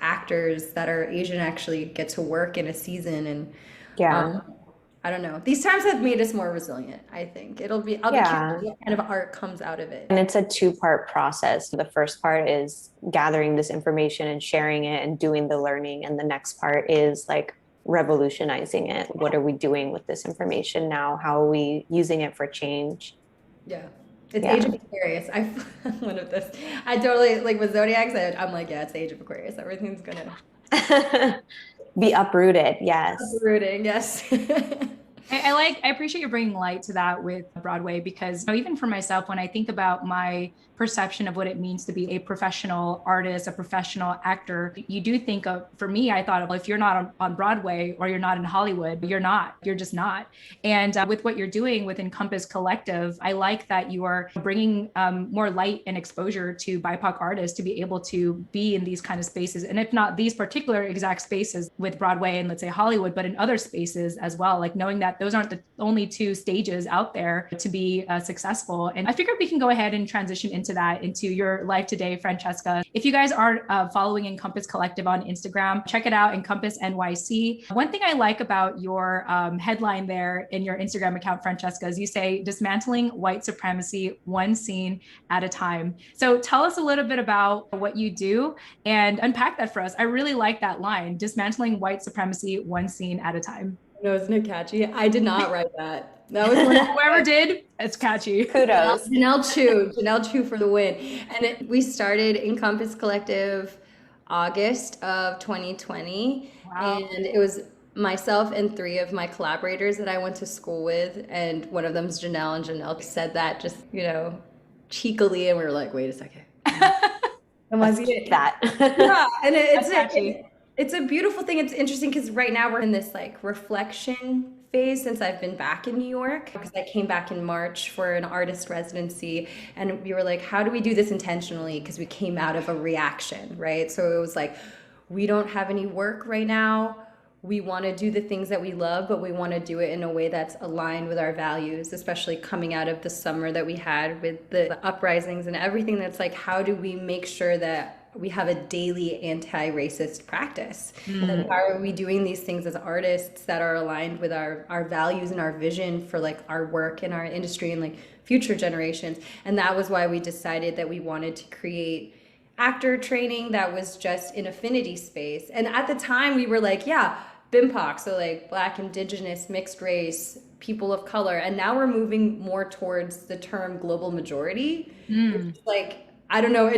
actors that are Asian actually get to work in a season? And I don't know. These times have made us more resilient, I think. I'll be curious what kind of art comes out of it. And it's a 2-part process. The first part is gathering this information and sharing it and doing the learning. And the next part is like revolutionizing it. What are we doing with this information now? How are we using it for change? It's Age of Aquarius. I'm one of this. I totally, like with zodiacs, I'm like, it's Age of Aquarius. Everything's gonna be uprooted. Yes. Uprooting. Yes. I appreciate you bringing light to that with Broadway, because even for myself, when I think about my perception of what it means to be a professional artist, a professional actor, you do think of, for me, I thought, well, if you're not on Broadway or you're not in Hollywood, you're just not. And with what you're doing with Encompass Collective, I like that you are bringing more light and exposure to BIPOC artists to be able to be in these kind of spaces. And if not these particular exact spaces with Broadway and let's say Hollywood, but in other spaces as well, like knowing that those aren't the only 2 stages out there to be successful. And I figured we can go ahead and transition into your life today, Francesca. If you guys aren't following Encompass Collective on Instagram, check it out, Encompass NYC. One thing I like about your headline there in your Instagram account, Francesca, is you say, dismantling white supremacy, one scene at a time. So tell us a little bit about what you do and unpack that for us. I really like that line, dismantling white supremacy, one scene at a time. No, isn't it catchy? I did not write that. That was whoever did. It's catchy. Kudos. Janelle Chu for the win. And we started Encompass Collective August of 2020. Wow. And it was myself and 3 of my collaborators that I went to school with. And one of them is Janelle. And Janelle said that just, cheekily. And we were like, wait a second. And was that. Yeah. And it's a beautiful thing. It's interesting because right now we're in this like reflection phase since I've been back in New York, because I came back in March for an artist residency, and we were like, how do we do this intentionally? Because we came out of a reaction, right? So it was like, we don't have any work right now. We want to do the things that we love, but we want to do it in a way that's aligned with our values, especially coming out of the summer that we had with the uprisings and everything. That's like, how do we make sure that we have a daily anti-racist practice? And how are we doing these things as artists that are aligned with our values and our vision for like our work and our industry and like future generations? And that was why we decided that we wanted to create actor training that was just in affinity space. And at the time we were like, BIMPOC, so like Black, Indigenous, mixed race, people of color. And now we're moving more towards the term global majority, which is like I don't know.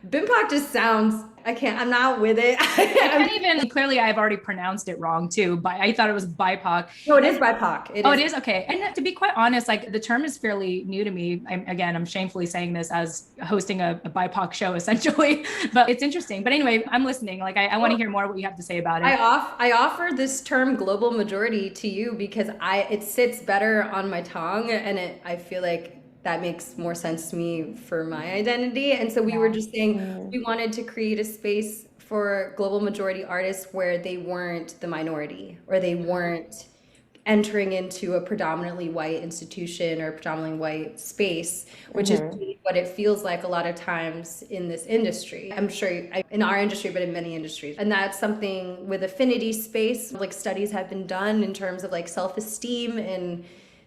BIMPOC just sounds, I'm not with it. I can't even, clearly I've already pronounced it wrong too, but I thought it was BIPOC. No, it is BIPOC. It is? Okay. And to be quite honest, like the term is fairly new to me. I'm shamefully saying this as hosting a BIPOC show essentially, but it's interesting. But anyway, I'm listening. Like I want to hear more what you have to say about it. I offer this term global majority to you because it sits better on my tongue, and I feel like that makes more sense to me for my identity. And so we were just saying we wanted to create a space for global majority artists where they weren't the minority, or they weren't entering into a predominantly white institution or predominantly white space, which is what it feels like a lot of times in this industry. I'm sure in our industry, but in many industries. And that's something with affinity space, like studies have been done in terms of like self-esteem and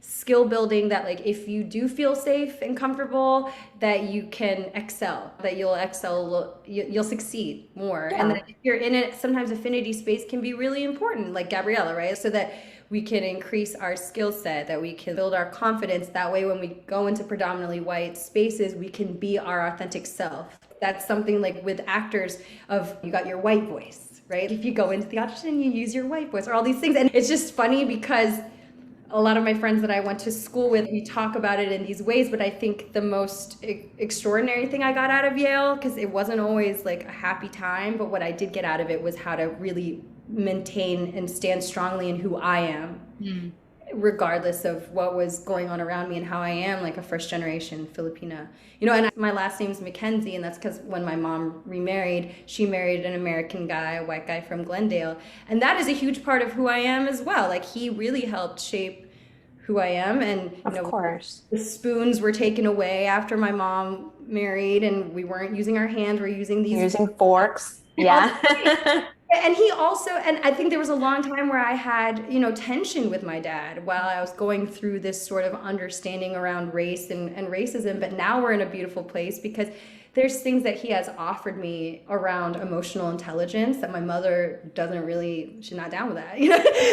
skill building, that like if you do feel safe and comfortable, that you can excel, that you'll succeed more. And that if you're in it, sometimes affinity space can be really important, like Gabriella, right? So that we can increase our skill set, that we can build our confidence. That way, when we go into predominantly white spaces, we can be our authentic self. That's something like with actors you got your white voice, right? If you go into the audition, you use your white voice, or all these things. And it's just funny because a lot of my friends that I went to school with, we talk about it in these ways, but I think the most extraordinary thing I got out of Yale, because it wasn't always like a happy time, but what I did get out of it was how to really maintain and stand strongly in who I am, regardless of what was going on around me, and how I am like a first generation Filipina. And my last name's Mackenzie, and that's because when my mom remarried, she married an American guy, a white guy from Glendale. And that is a huge part of who I am as well. Like he really helped shape who I am. And of course, the spoons were taken away after my mom married, and we weren't using our hands, we're using forks. Yeah. And he also, and I think there was a long time where I had, tension with my dad while I was going through this sort of understanding around race and racism. But now we're in a beautiful place because there's things that he has offered me around emotional intelligence that my mother she's not down with that.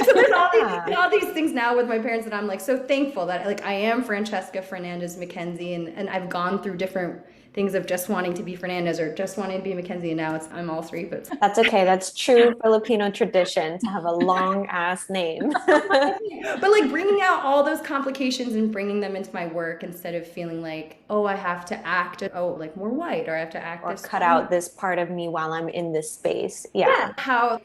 So there's all these things now with my parents that I'm like so thankful that like I am Francesca Fernandez McKenzie, and I've gone through different things of just wanting to be Fernandez or just wanting to be Mackenzie, and now I'm all three. But that's okay. That's true Filipino tradition to have a long ass name. But like bringing out all those complications and bringing them into my work instead of feeling like, oh, I have to act like more white, or I have to act or cut out this part of me while I'm in this space. Yeah. How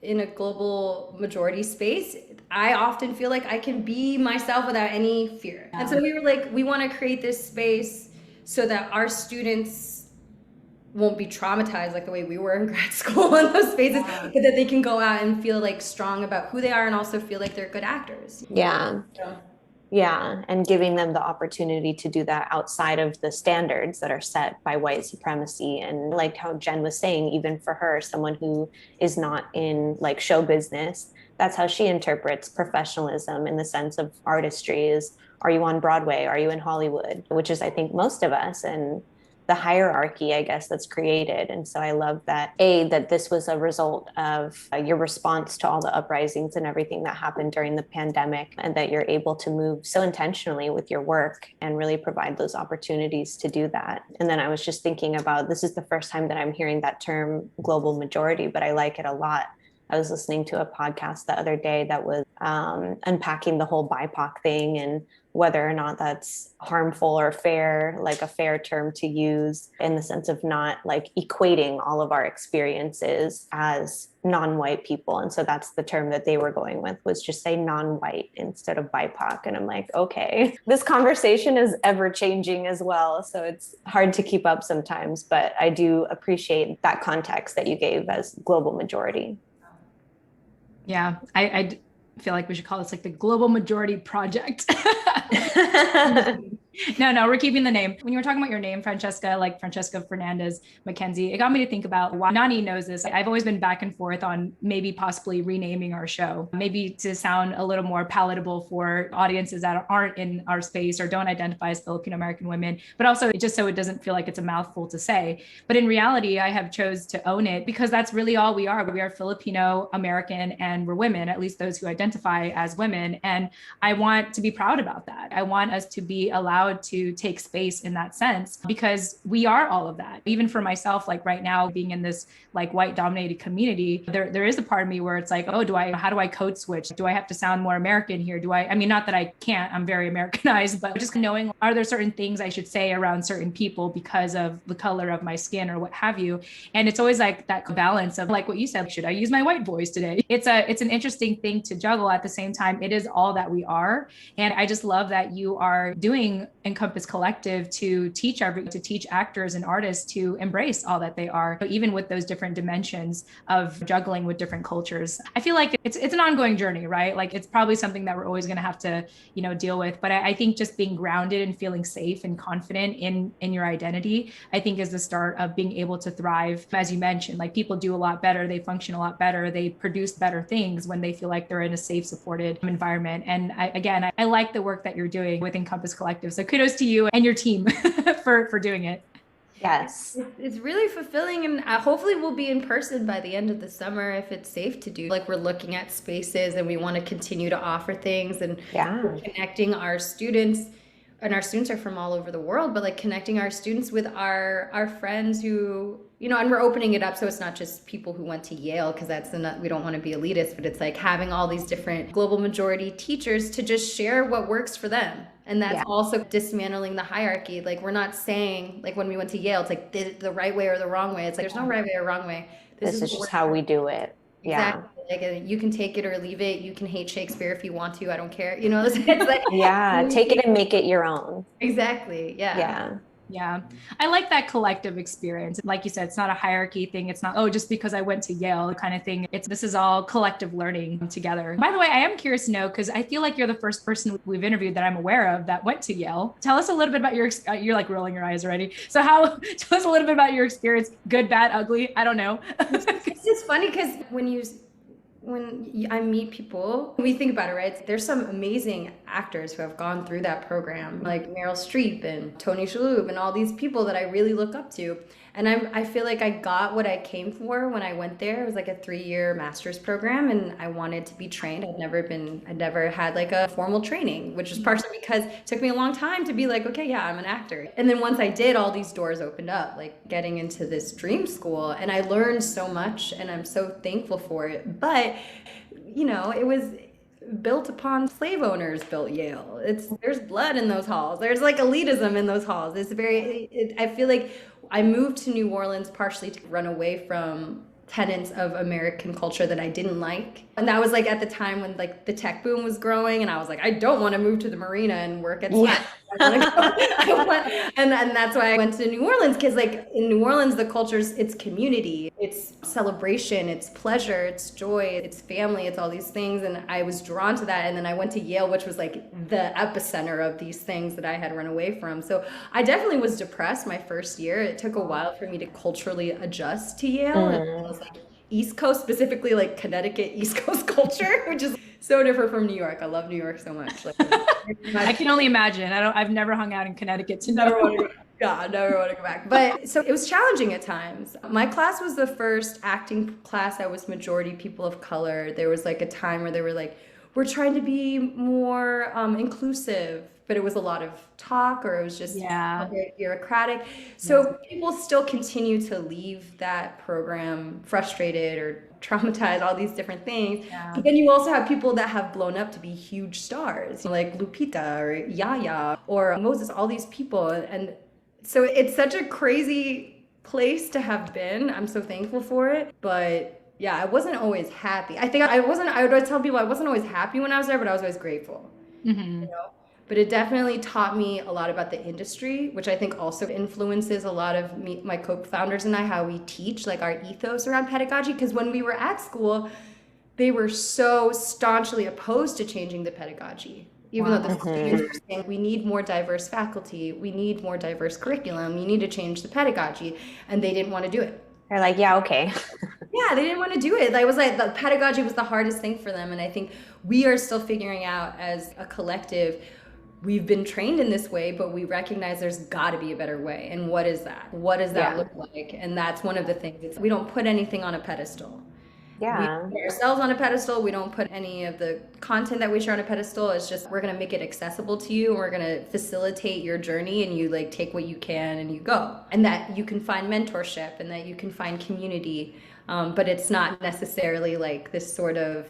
in a global majority space, I often feel like I can be myself without any fear. And so we were like, we want to create this space so that our students won't be traumatized like the way we were in grad school in those spaces, but that they can go out and feel like strong about who they are and also feel like they're good actors. Yeah. Yeah. And giving them the opportunity to do that outside of the standards that are set by white supremacy. And like how Jen was saying, even for her, someone who is not in like show business, that's how she interprets professionalism in the sense of artistry is, are you on Broadway? Are you in Hollywood? Which is, I think, most of us, and the hierarchy, I guess, that's created. And so I love that, that this was a result of your response to all the uprisings and everything that happened during the pandemic, and that you're able to move so intentionally with your work and really provide those opportunities to do that. And then I was just thinking about, this is the first time that I'm hearing that term global majority, but I like it a lot. I was listening to a podcast the other day that was unpacking the whole BIPOC thing and whether or not that's harmful or fair, like a fair term to use in the sense of not like equating all of our experiences as non-white people. And so that's the term that they were going with, was just say non-white instead of BIPOC. And I'm like, okay, this conversation is ever changing as well. So it's hard to keep up sometimes, but I do appreciate that context that you gave as global majority. Yeah, I feel like we should call this like the Global Majority Project. No, we're keeping the name. When you were talking about your name, Francesca, like Francesca Fernandez McKenzie, it got me to think about why Nani knows this. I've always been back and forth on maybe possibly renaming our show, maybe to sound a little more palatable for audiences that aren't in our space or don't identify as Filipino American women, but also just so it doesn't feel like it's a mouthful to say. But in reality, I have chose to own it because that's really all we are. We are Filipino American and we're women, at least those who identify as women. And I want to be proud about that. I want us to be allowed allowed to take space in that sense, because we are all of that. Even for myself, like right now, being in this like white dominated community, there is a part of me where it's like, oh, how do I code switch? Do I have to sound more American here? I mean, not that I can't, I'm very Americanized, but just knowing, are there certain things I should say around certain people because of the color of my skin or what have you? And it's always like that balance of like what you said, should I use my white voice today? It's an interesting thing to juggle. At the same time, it is all that we are. And I just love that you are doing Encompass Collective to teach actors and artists to embrace all that they are, even with those different dimensions of juggling with different cultures. I feel like it's an ongoing journey, right? Like it's probably something that we're always going to have to, deal with. But I think just being grounded and feeling safe and confident in your identity, I think is the start of being able to thrive. As you mentioned, like people do a lot better, they function a lot better, they produce better things when they feel like they're in a safe, supported environment. And I like the work that you're doing with Encompass Collective. So kudos to you and your team for doing it. Yes. It's really fulfilling, and hopefully we'll be in person by the end of the summer if it's safe to do. Like we're looking at spaces and we want to continue to offer things, and we're connecting our students, and our students are from all over the world, but like connecting our students with our friends who, and we're opening it up so it's not just people who went to Yale, because we don't want to be elitist, but it's like having all these different global majority teachers to just share what works for them. And that's also dismantling the hierarchy. Like we're not saying, like when we went to Yale, it's like the right way or the wrong way. It's like there's no right way or wrong way. This is just how we do it. Exactly. Like you can take it or leave it. You can hate Shakespeare if you want to. I don't care. It's like take it and make it your own. Exactly. Yeah. I like that collective experience. Like you said, it's not a hierarchy thing. It's not, oh, just because I went to Yale kind of thing. This is all collective learning together. By the way, I am curious to know, because I feel like you're the first person we've interviewed that I'm aware of that went to Yale. Tell us a little bit about you're like rolling your eyes already. So tell us a little bit about your experience, good, bad, ugly. I don't know. It's just funny because when I meet people, we think about it, right? There's some amazing actors who have gone through that program, like Meryl Streep and Tony Shalhoub and all these people that I really look up to. And I feel like I got what I came for when I went there. It was like a 3-year master's program, and I wanted to be trained. I'd never had like a formal training, which is partially because it took me a long time to be like, okay, yeah, I'm an actor. And then once I did, all these doors opened up, like getting into this dream school. And I learned so much, and I'm so thankful for it. But, it was built upon slave owners built Yale. There's blood in those halls. There's like elitism in those halls. I feel like I moved to New Orleans partially to run away from tenets of American culture that I didn't like. And that was like at the time when like the tech boom was growing, and I was like, I don't want to move to the marina and work at and that's why I went to New Orleans, because like in New Orleans, the culture's, it's community, it's celebration, it's pleasure, it's joy, it's family, it's all these things. And I was drawn to that. And then I went to Yale, which was like the epicenter of these things that I had run away from. So I definitely was depressed my first year. It took a while for me to culturally adjust to Yale. And I was like, East Coast, specifically like Connecticut East Coast culture, which is so different from New York. I love New York so much. Like, I can only imagine. I've never hung out in Connecticut to know. I never want to go back. But so it was challenging at times. My class was the first acting class I was majority people of color. There was like a time where they were like, we're trying to be more inclusive, but it was a lot of talk, or it was just very bureaucratic. So people still continue to leave that program frustrated or traumatized, all these different things. But then you also have people that have blown up to be huge stars, like Lupita or Yaya or Moses, all these people. And so it's such a crazy place to have been. I'm so thankful for it. But yeah, I wasn't always happy. I would tell people I wasn't always happy when I was there, but I was always grateful. But it definitely taught me a lot about the industry, which I think also influences a lot of my co-founders and I, how we teach, like our ethos around pedagogy. Because when we were at school, they were so staunchly opposed to changing the pedagogy. Even though the students were saying, we need more diverse faculty, we need more diverse curriculum, you need to change the pedagogy. And they didn't want to do it. They're like, yeah, okay. Yeah, they didn't want to do it. It was like the pedagogy was the hardest thing for them. And I think we are still figuring out as a collective, we've been trained in this way, but we recognize there's got to be a better way. And what is that? What does that look like? And that's one of the things. We don't put anything on a pedestal. Yeah. We put ourselves on a pedestal. We don't put any of the content that we share on a pedestal. It's just, we're going to make it accessible to you. And we're going to facilitate your journey, and you like take what you can and you go. And that you can find mentorship and that you can find community. But it's not necessarily like this sort of,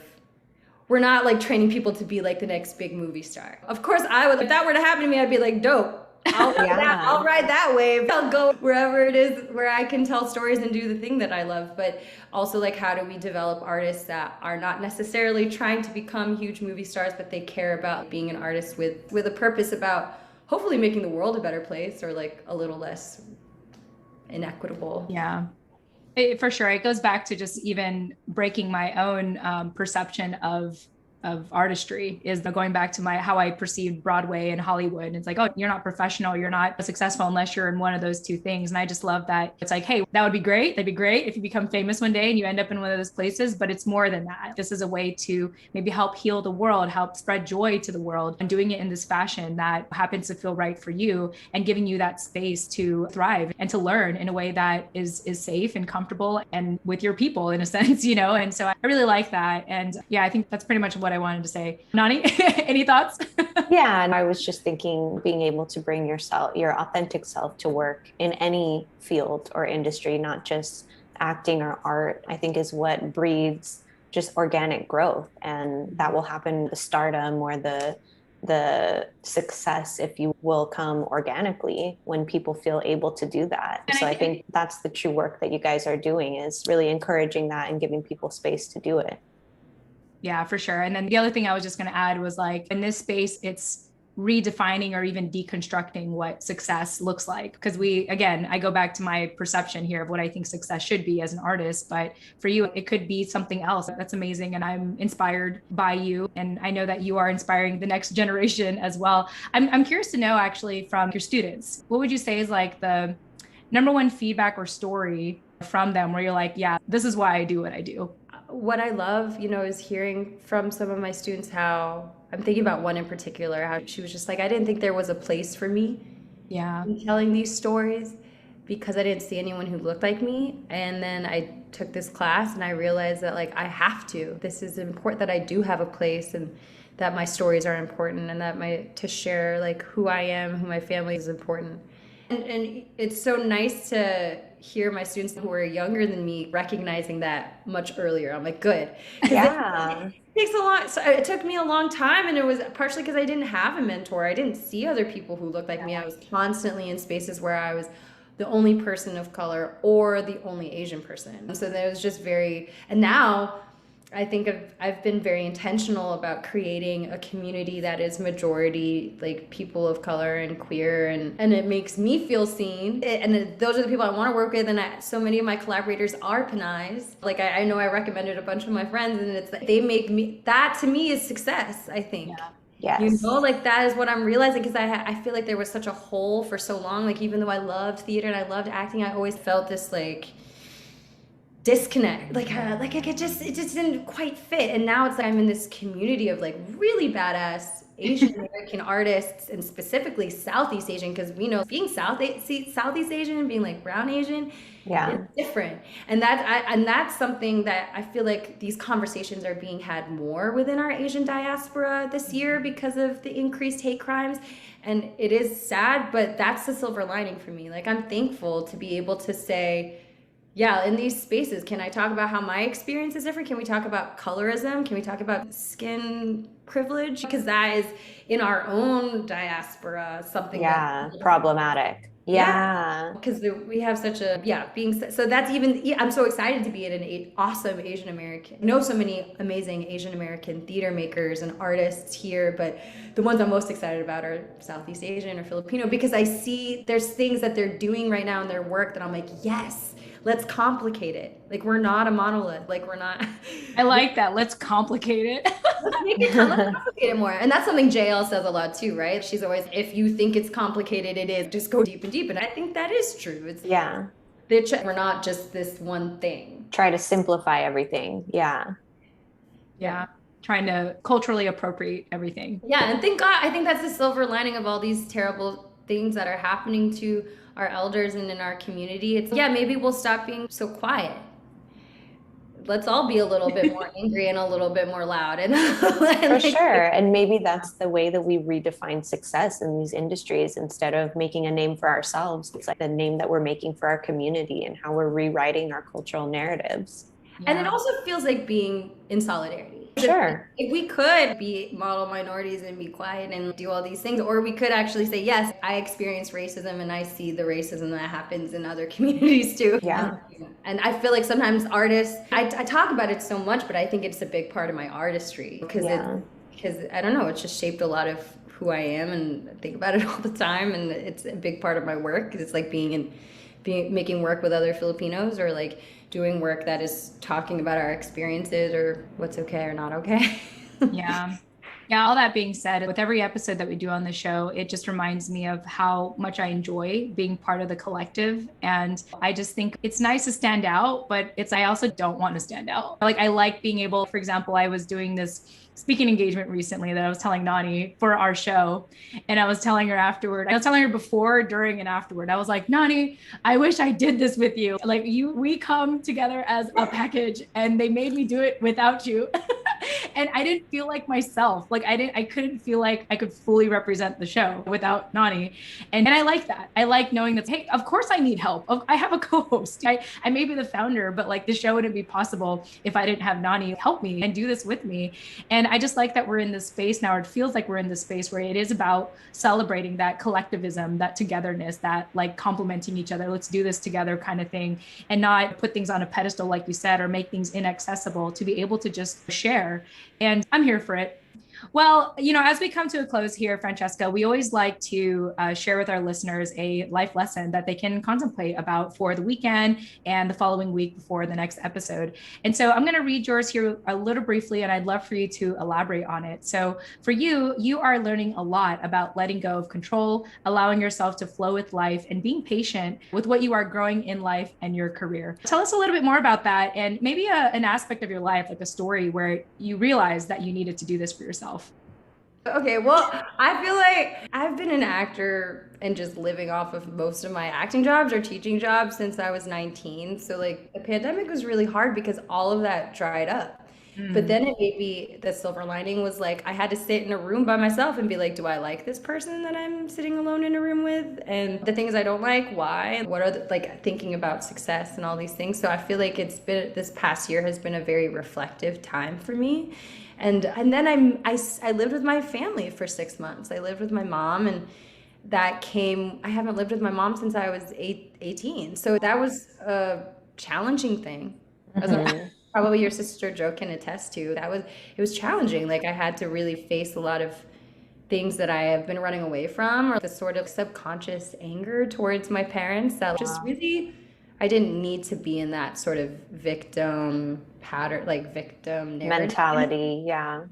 we're not like training people to be like the next big movie star. Of course, I would, if that were to happen to me, I'd be like, dope. I'll ride that wave. I'll go wherever it is where I can tell stories and do the thing that I love. But also, like, how do we develop artists that are not necessarily trying to become huge movie stars, but they care about being an artist with a purpose about hopefully making the world a better place, or like a little less inequitable. Yeah. For sure. It goes back to just even breaking my own perception of artistry, is going back to how I perceived Broadway and Hollywood. It's like, oh, you're not professional, you're not successful unless you're in one of those two things. And I just love that. It's like, hey, that would be great. That'd be great if you become famous one day and you end up in one of those places, but it's more than that. This is a way to maybe help heal the world, help spread joy to the world, and doing it in this fashion that happens to feel right for you, and giving you that space to thrive and to learn in a way that is safe and comfortable and with your people, in a sense, And so I really like that. And yeah, I think that's pretty much what I wanted to say. Nani, any thoughts? Yeah, and I was just thinking, being able to bring yourself, your authentic self, to work in any field or industry, not just acting or art, I think is what breeds just organic growth. And that will happen, the stardom or the success, if you will, come organically when people feel able to do that. So I think that's the true work that you guys are doing, is really encouraging that and giving people space to do it. Yeah, for sure. And then the other thing I was just going to add was, like, in this space, it's redefining or even deconstructing what success looks like. Because I go back to my perception here of what I think success should be as an artist. But for you, it could be something else. That's amazing. And I'm inspired by you. And I know that you are inspiring the next generation as well. I'm curious to know, actually, from your students, what would you say is like the number one feedback or story from them where you're like, yeah, this is why I do what I do? What I love, is hearing from some of my students how, I'm thinking about one in particular, how she was just like, I didn't think there was a place for me in telling these stories, because I didn't see anyone who looked like me. And then I took this class and I realized that, like, I have to. This is important, that I do have a place, and that my stories are important, and that to share, like, who I am, who my family is important. And it's so nice to hear my students who are younger than me recognizing that much earlier. I'm like, good. Yeah. It took me a long time, and it was partially because I didn't have a mentor. I didn't see other people who looked like me. I was constantly in spaces where I was the only person of color or the only Asian person. So that was just and now I think I've been very intentional about creating a community that is majority, like, people of color and queer, and it makes me feel seen. And those are the people I want to work with, and so many of my collaborators are Pinay's. Like, I know I recommended a bunch of my friends, and they make me, that to me is success, I think. Yeah. Yes. Like, that is what I'm realizing, because I feel like there was such a hole for so long. Like, even though I loved theater and I loved acting, I always felt this, like, disconnect, it just didn't quite fit. And now it's like I'm in this community of, like, really badass Asian American artists, and specifically Southeast Asian, because we know being Southeast Asian and being, like, brown Asian is different. And that's something that I feel like these conversations are being had more within our Asian diaspora this year because of the increased hate crimes. And it is sad, but that's the silver lining for me. Like, I'm thankful to be able to say, yeah, in these spaces, can I talk about how my experience is different? Can we talk about colorism? Can we talk about skin privilege? Because that is, in our own diaspora, something problematic. Yeah. Because we have such a, so that's even, I'm so excited to be at an awesome Asian American, know so many amazing Asian American theater makers and artists here, but the ones I'm most excited about are Southeast Asian or Filipino, because I see there's things that they're doing right now in their work that I'm like, yes, let's complicate it. Like, we're not a monolith. Like, we're not. I like that. Let's complicate it. Let's complicate it more. And that's something JL says a lot too, right? She's always, if you think it's complicated, it is. Just go deep and deep. And I think that is true. We're not just this one thing. Try to simplify everything. Yeah. Trying to culturally appropriate everything. Yeah. And thank God, I think that's the silver lining of all these terrible things that are happening to our elders and in our community. It's, maybe we'll stop being so quiet. let's all be a little bit more angry and a little bit more loud. And For sure. And maybe that's the way that we redefine success in these industries. Instead of making a name for ourselves, it's like the name that we're making for our community and how we're rewriting our cultural narratives. Yeah. And it also feels like being in solidarity. Sure. If we could be model minorities and be quiet and do all these things, or we could actually say, yes, I experience racism and I see the racism that happens in other communities too. Yeah. And I feel like sometimes artists, I talk about it so much, but I think it's a big part of my artistry because I don't know, it's just shaped a lot of who I am, and I think about it all the time, and it's a big part of my work. It's like making work with other Filipinos, or like doing work that is talking about our experiences or what's okay or not okay. Yeah, all that being said, with every episode that we do on the show, it just reminds me of how much I enjoy being part of the collective. And I just think it's nice to stand out, but I also don't want to stand out. Like, I like being able, for example, I was doing this speaking engagement recently that I was telling Nani for our show. And I was telling her afterward, I was telling her before, during, and afterward. I was like, Nani, I wish I did this with you. Like, we come together as a package, and they made me do it without you. And I didn't feel like myself. Like, I couldn't feel like I could fully represent the show without Nani. And I like that. I like knowing that, hey, of course I need help. I have a co-host. I may be the founder, but like, the show wouldn't be possible if I didn't have Nani help me and do this with me. And I just like that we're in this space now. It feels like we're in this space where it is about celebrating that collectivism, that togetherness, that like complementing each other. Let's do this together kind of thing, and not put things on a pedestal, like you said, or make things inaccessible, to be able to just share. And I'm here for it. Well, as we come to a close here, Francesca, we always like to share with our listeners a life lesson that they can contemplate about for the weekend and the following week before the next episode. And so I'm going to read yours here a little briefly, and I'd love for you to elaborate on it. So for you, you are learning a lot about letting go of control, allowing yourself to flow with life, and being patient with what you are growing in life and your career. Tell us a little bit more about that, and maybe an aspect of your life, like a story where you realized that you needed to do this for yourself. Okay, well, I feel like I've been an actor and just living off of most of my acting jobs or teaching jobs since I was 19. So like, the pandemic was really hard because all of that dried up. But then it made me, the silver lining was like, I had to sit in a room by myself and be like, do I like this person that I'm sitting alone in a room with? And the things I don't like, why? What are like thinking about success and all these things. So I feel like this past year has been a very reflective time for me. And then I lived with my family for 6 months. I lived with my mom, and I haven't lived with my mom since I was 18. So that was a challenging thing. As probably your sister Jo can attest to. It was challenging. Like, I had to really face a lot of things that I have been running away from, or the sort of subconscious anger towards my parents that just really, I didn't need to be in that sort of victim pattern, like victim narrative. Mentality, yeah.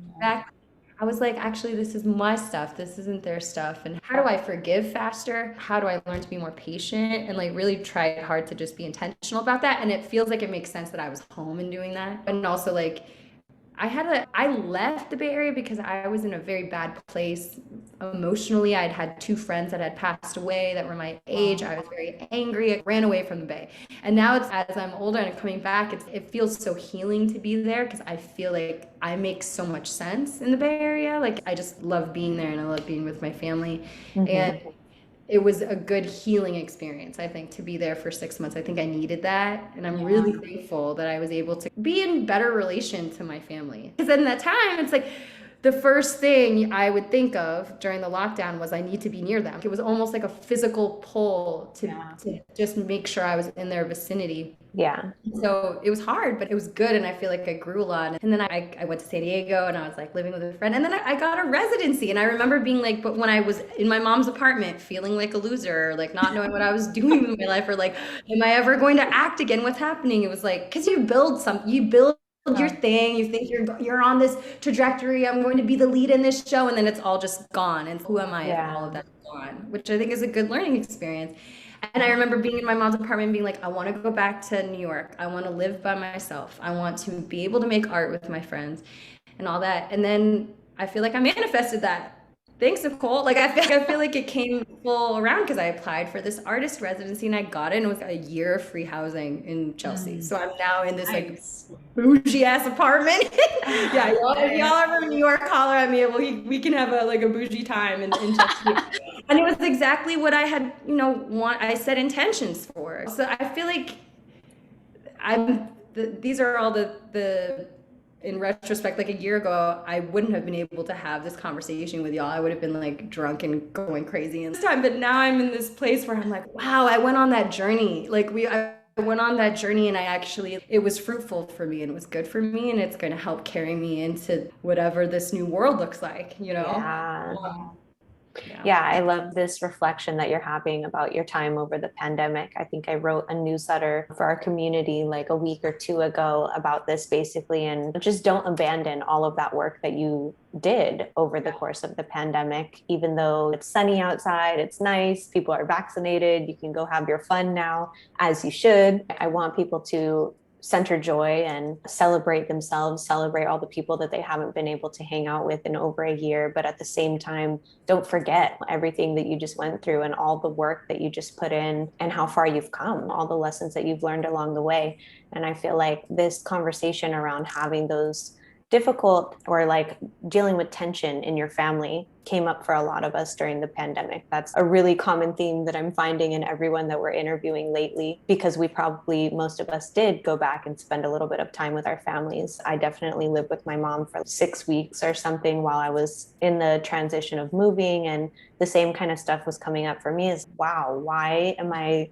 I was like, actually, this is my stuff. This isn't their stuff. And how do I forgive faster? How do I learn to be more patient? And like, really try hard to just be intentional about that. And it feels like it makes sense that I was home and doing that. And also, like, I left the Bay Area because I was in a very bad place emotionally. I'd had 2 friends that had passed away that were my age. I was very angry. I ran away from the Bay. And now as I'm older and coming back, it feels so healing to be there, because I feel like I make so much sense in the Bay Area. Like, I just love being there, and I love being with my family. And it was a good healing experience, I think, to be there for 6 months. I think I needed that. And I'm really thankful that I was able to be in better relation to my family. Because in that time, it's like, the first thing I would think of during the lockdown was I need to be near them. It was almost like a physical pull to just make sure I was in their vicinity. Yeah. So it was hard, but it was good. And I feel like I grew a lot. And then I went to San Diego, and I was like living with a friend. And then I got a residency. And I remember being like, but when I was in my mom's apartment, feeling like a loser, like not knowing what I was doing with my life, or like, am I ever going to act again? What's happening? It was like, because you build your thing, you think you're on this trajectory, I'm going to be the lead in this show, and then it's all just gone. And who am I if all of that's gone? Which I think is a good learning experience. And I remember being in my mom's apartment and being like, I want to go back to New York. I want to live by myself. I want to be able to make art with my friends and all that. And then I feel like I manifested that. Thanks, Nicole. Like I feel like it came full around because I applied for this artist residency and I got it, and it was a year of free housing in Chelsea. So I'm now in this like bougie ass apartment. Yeah, if y'all ever in New York, holler at me. We can have a bougie time in Chelsea. And it was exactly what I had, I set intentions for. So I feel like these are all the in retrospect, like a year ago, I wouldn't have been able to have this conversation with y'all. I would have been like drunk and going crazy this time. But now I'm in this place where I'm like, wow, I went on that journey. I went on that journey and it was fruitful for me and it was good for me. And it's going to help carry me into whatever this new world looks like, Yeah. Yeah, I love this reflection that you're having about your time over the pandemic. I think I wrote a newsletter for our community like a week or two ago about this basically, and just don't abandon all of that work that you did over the course of the pandemic. Even though it's sunny outside, it's nice, people are vaccinated, you can go have your fun now, as you should. I want people to center joy and celebrate themselves, celebrate all the people that they haven't been able to hang out with in over a year. But at the same time, don't forget everything that you just went through and all the work that you just put in and how far you've come, all the lessons that you've learned along the way. And I feel like this conversation around having those difficult or like dealing with tension in your family came up for a lot of us during the pandemic. That's a really common theme that I'm finding in everyone that we're interviewing lately, because most of us did go back and spend a little bit of time with our families. I definitely lived with my mom for 6 weeks or something while I was in the transition of moving, and the same kind of stuff was coming up for me as, wow, why am I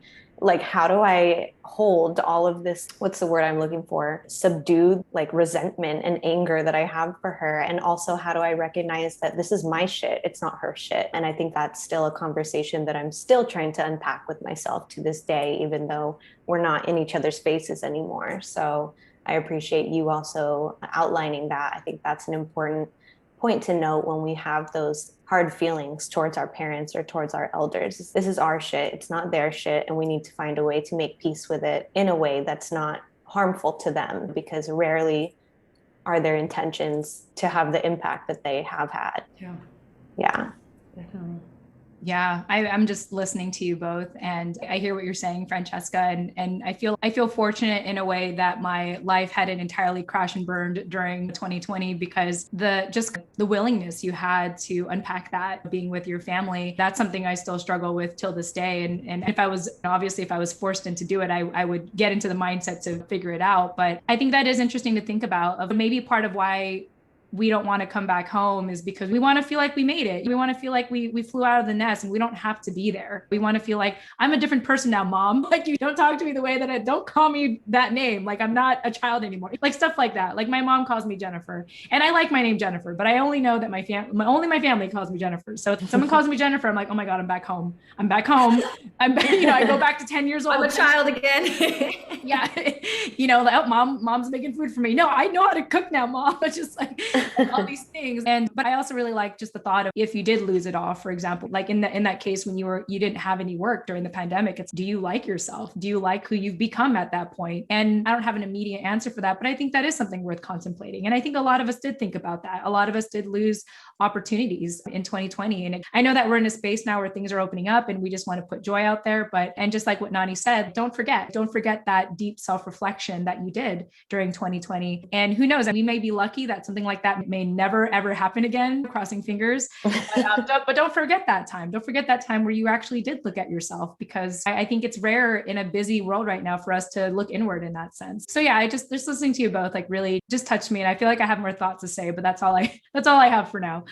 how do I hold all of this, what's the word I'm looking for, subdued resentment and anger that I have for her? And also, how do I recognize that this is my shit, it's not her shit? And I think that's still a conversation that I'm still trying to unpack with myself to this day, even though we're not in each other's faces anymore. So I appreciate you also outlining that. I think that's an important point to note when we have those hard feelings towards our parents or towards our elders. This is our shit, it's not their shit, and we need to find a way to make peace with it in a way that's not harmful to them, because rarely are their intentions to have the impact that they have had. Yeah, Definitely. Yeah, I'm just listening to you both, and I hear what you're saying, Francesca, and I feel fortunate in a way that my life hadn't entirely crashed and burned during 2020, because the willingness you had to unpack that, being with your family, that's something I still struggle with till this day. And if I was forced into do it, I would get into the mindset to figure it out. But I think that is interesting to think about. Of maybe part of why we don't want to come back home is because we want to feel like we made it. We want to feel like we flew out of the nest and we don't have to be there. We want to feel like, I'm a different person now, mom. Like, you don't talk to me the way that don't call me that name. Like, I'm not a child anymore. Like stuff like that. Like my mom calls me Jennifer, and I like my name Jennifer, but I only know that only my family calls me Jennifer. So if someone calls me Jennifer, I'm like, oh my God, I'm back home. I go back to 10 years old. I'm a child again. Yeah. Mom's making food for me. No, I know how to cook now, mom. It's just like all these things. But I also really like just the thought of, if you did lose it all, for example, like in that case, when you didn't have any work during the pandemic, it's, do you like yourself? Do you like who you've become at that point? And I don't have an immediate answer for that, but I think that is something worth contemplating. And I think a lot of us did think about that. A lot of us did lose opportunities in 2020. And I know that we're in a space now where things are opening up and we just want to put joy out there. And just like what Nani said, don't forget that deep self-reflection that you did during 2020. And who knows, we may be lucky that something like that may never, ever happen again, crossing fingers. But don't forget that time. Don't forget that time where you actually did look at yourself, because I think it's rare in a busy world right now for us to look inward in that sense. So yeah, just listening to you both really just touched me. And I feel like I have more thoughts to say, but that's all I have for now.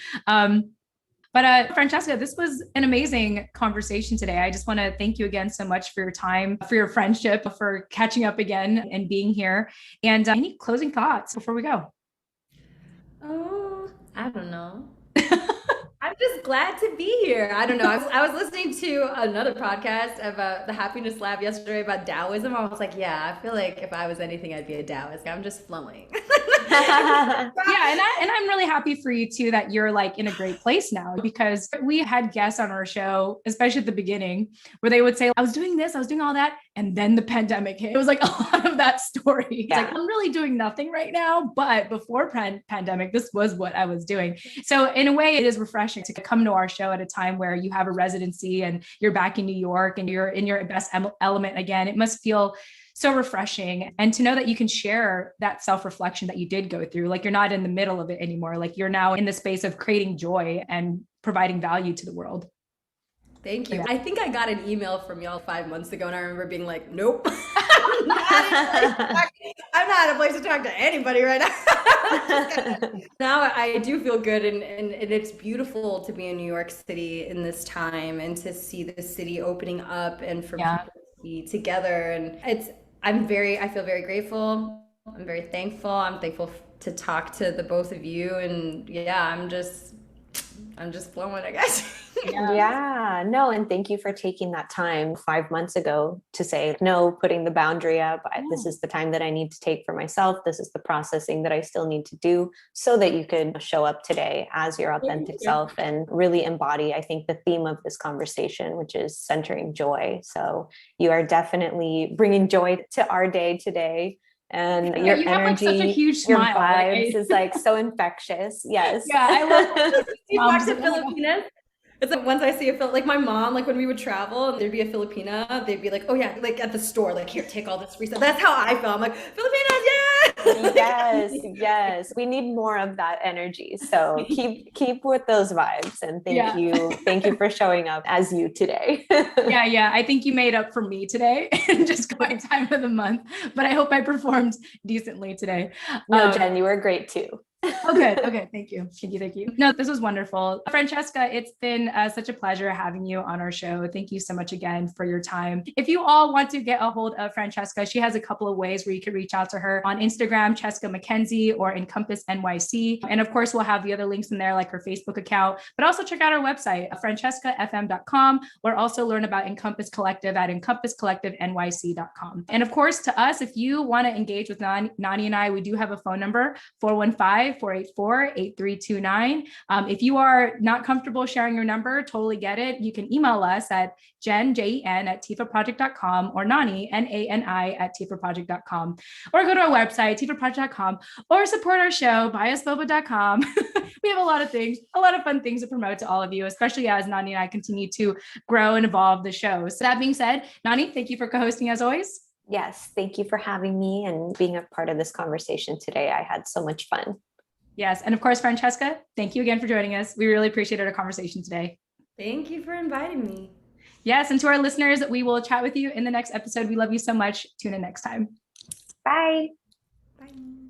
But Francesca, this was an amazing conversation today. I just want to thank you again so much for your time, for your friendship, for catching up again and being here. And any closing thoughts before we go? Oh, I don't know. I'm just glad to be here. I don't know. I was listening to another podcast about the Happiness Lab yesterday about Taoism. I was like, yeah, I feel like if I was anything, I'd be a Taoist. I'm just flowing. And I'm really happy for you too, that you're like in a great place now, because we had guests on our show, especially at the beginning, where they would say, I was doing this, I was doing all that. And then the pandemic hit. It was like a lot of that story. It's like, I'm really doing nothing right now, but before pandemic, this was what I was doing. So in a way, it is refreshing to come to our show at a time where you have a residency and you're back in New York and you're in your best element again. It must feel so refreshing. And to know that you can share that self-reflection that you did go through, like you're not in the middle of it anymore. Like you're now in the space of creating joy and providing value to the world. Thank you. Yeah. I think I got an email from y'all 5 months ago, and I remember being like, nope, I'm not in a place to talk to anybody right now. Now I do feel good, and it's beautiful to be in New York City in this time and to see the city opening up and for people to be together. And I feel very grateful. I'm very thankful. I'm thankful to talk to the both of you. And I'm just flowing, I guess. No, and thank you for taking that time 5 months ago to say no, putting the boundary up. This is the time that I need to take for myself. This is the processing that I still need to do so that you can show up today as your authentic self and really embody, I think, the theme of this conversation, which is centering joy. So you are definitely bringing joy to our day today. And your energy, have like such a huge smile. Your vibes is like so infectious. Yes. Yeah, I love it. To Filipinas. It's like once I see like my mom, like when we would travel and there'd be a Filipina, they'd be like, oh yeah, like at the store, like here, take all this research. That's how I felt. I'm like, Filipinas, yeah. Yes. We need more of that energy. So keep with those vibes. And thank you for showing up as you today. I think you made up for me today and just my time of the month. But I hope I performed decently today. No, Jen, you were great too. Oh, good. Okay. Thank you. No, this was wonderful. Francesca, it's been such a pleasure having you on our show. Thank you so much again for your time. If you all want to get a hold of Francesca, she has a couple of ways where you can reach out to her on Instagram, Francesca Mackenzie, or Encompass NYC. And of course, we'll have the other links in there, like her Facebook account, but also check out our website, francescafm.com, or also learn about Encompass Collective at encompasscollectivenyc.com. And of course, to us, if you want to engage with Nani and I, we do have a phone number, 415-484-8329. If you are not comfortable sharing your number, totally get it. You can email us at Jen at tifaproject.com or Nani, Nani at tifaproject.com, or go to our website, tifaproject.com, or support our show, biasboba.com. We have a lot of things, a lot of fun things to promote to all of you, especially as Nani and I continue to grow and evolve the show. So that being said, Nani, thank you for co-hosting as always. Yes, thank you for having me and being a part of this conversation today. I had so much fun. Yes. And of course, Francesca, thank you again for joining us. We really appreciated our conversation today. Thank you for inviting me. Yes. And to our listeners, we will chat with you in the next episode. We love you so much. Tune in next time. Bye. Bye.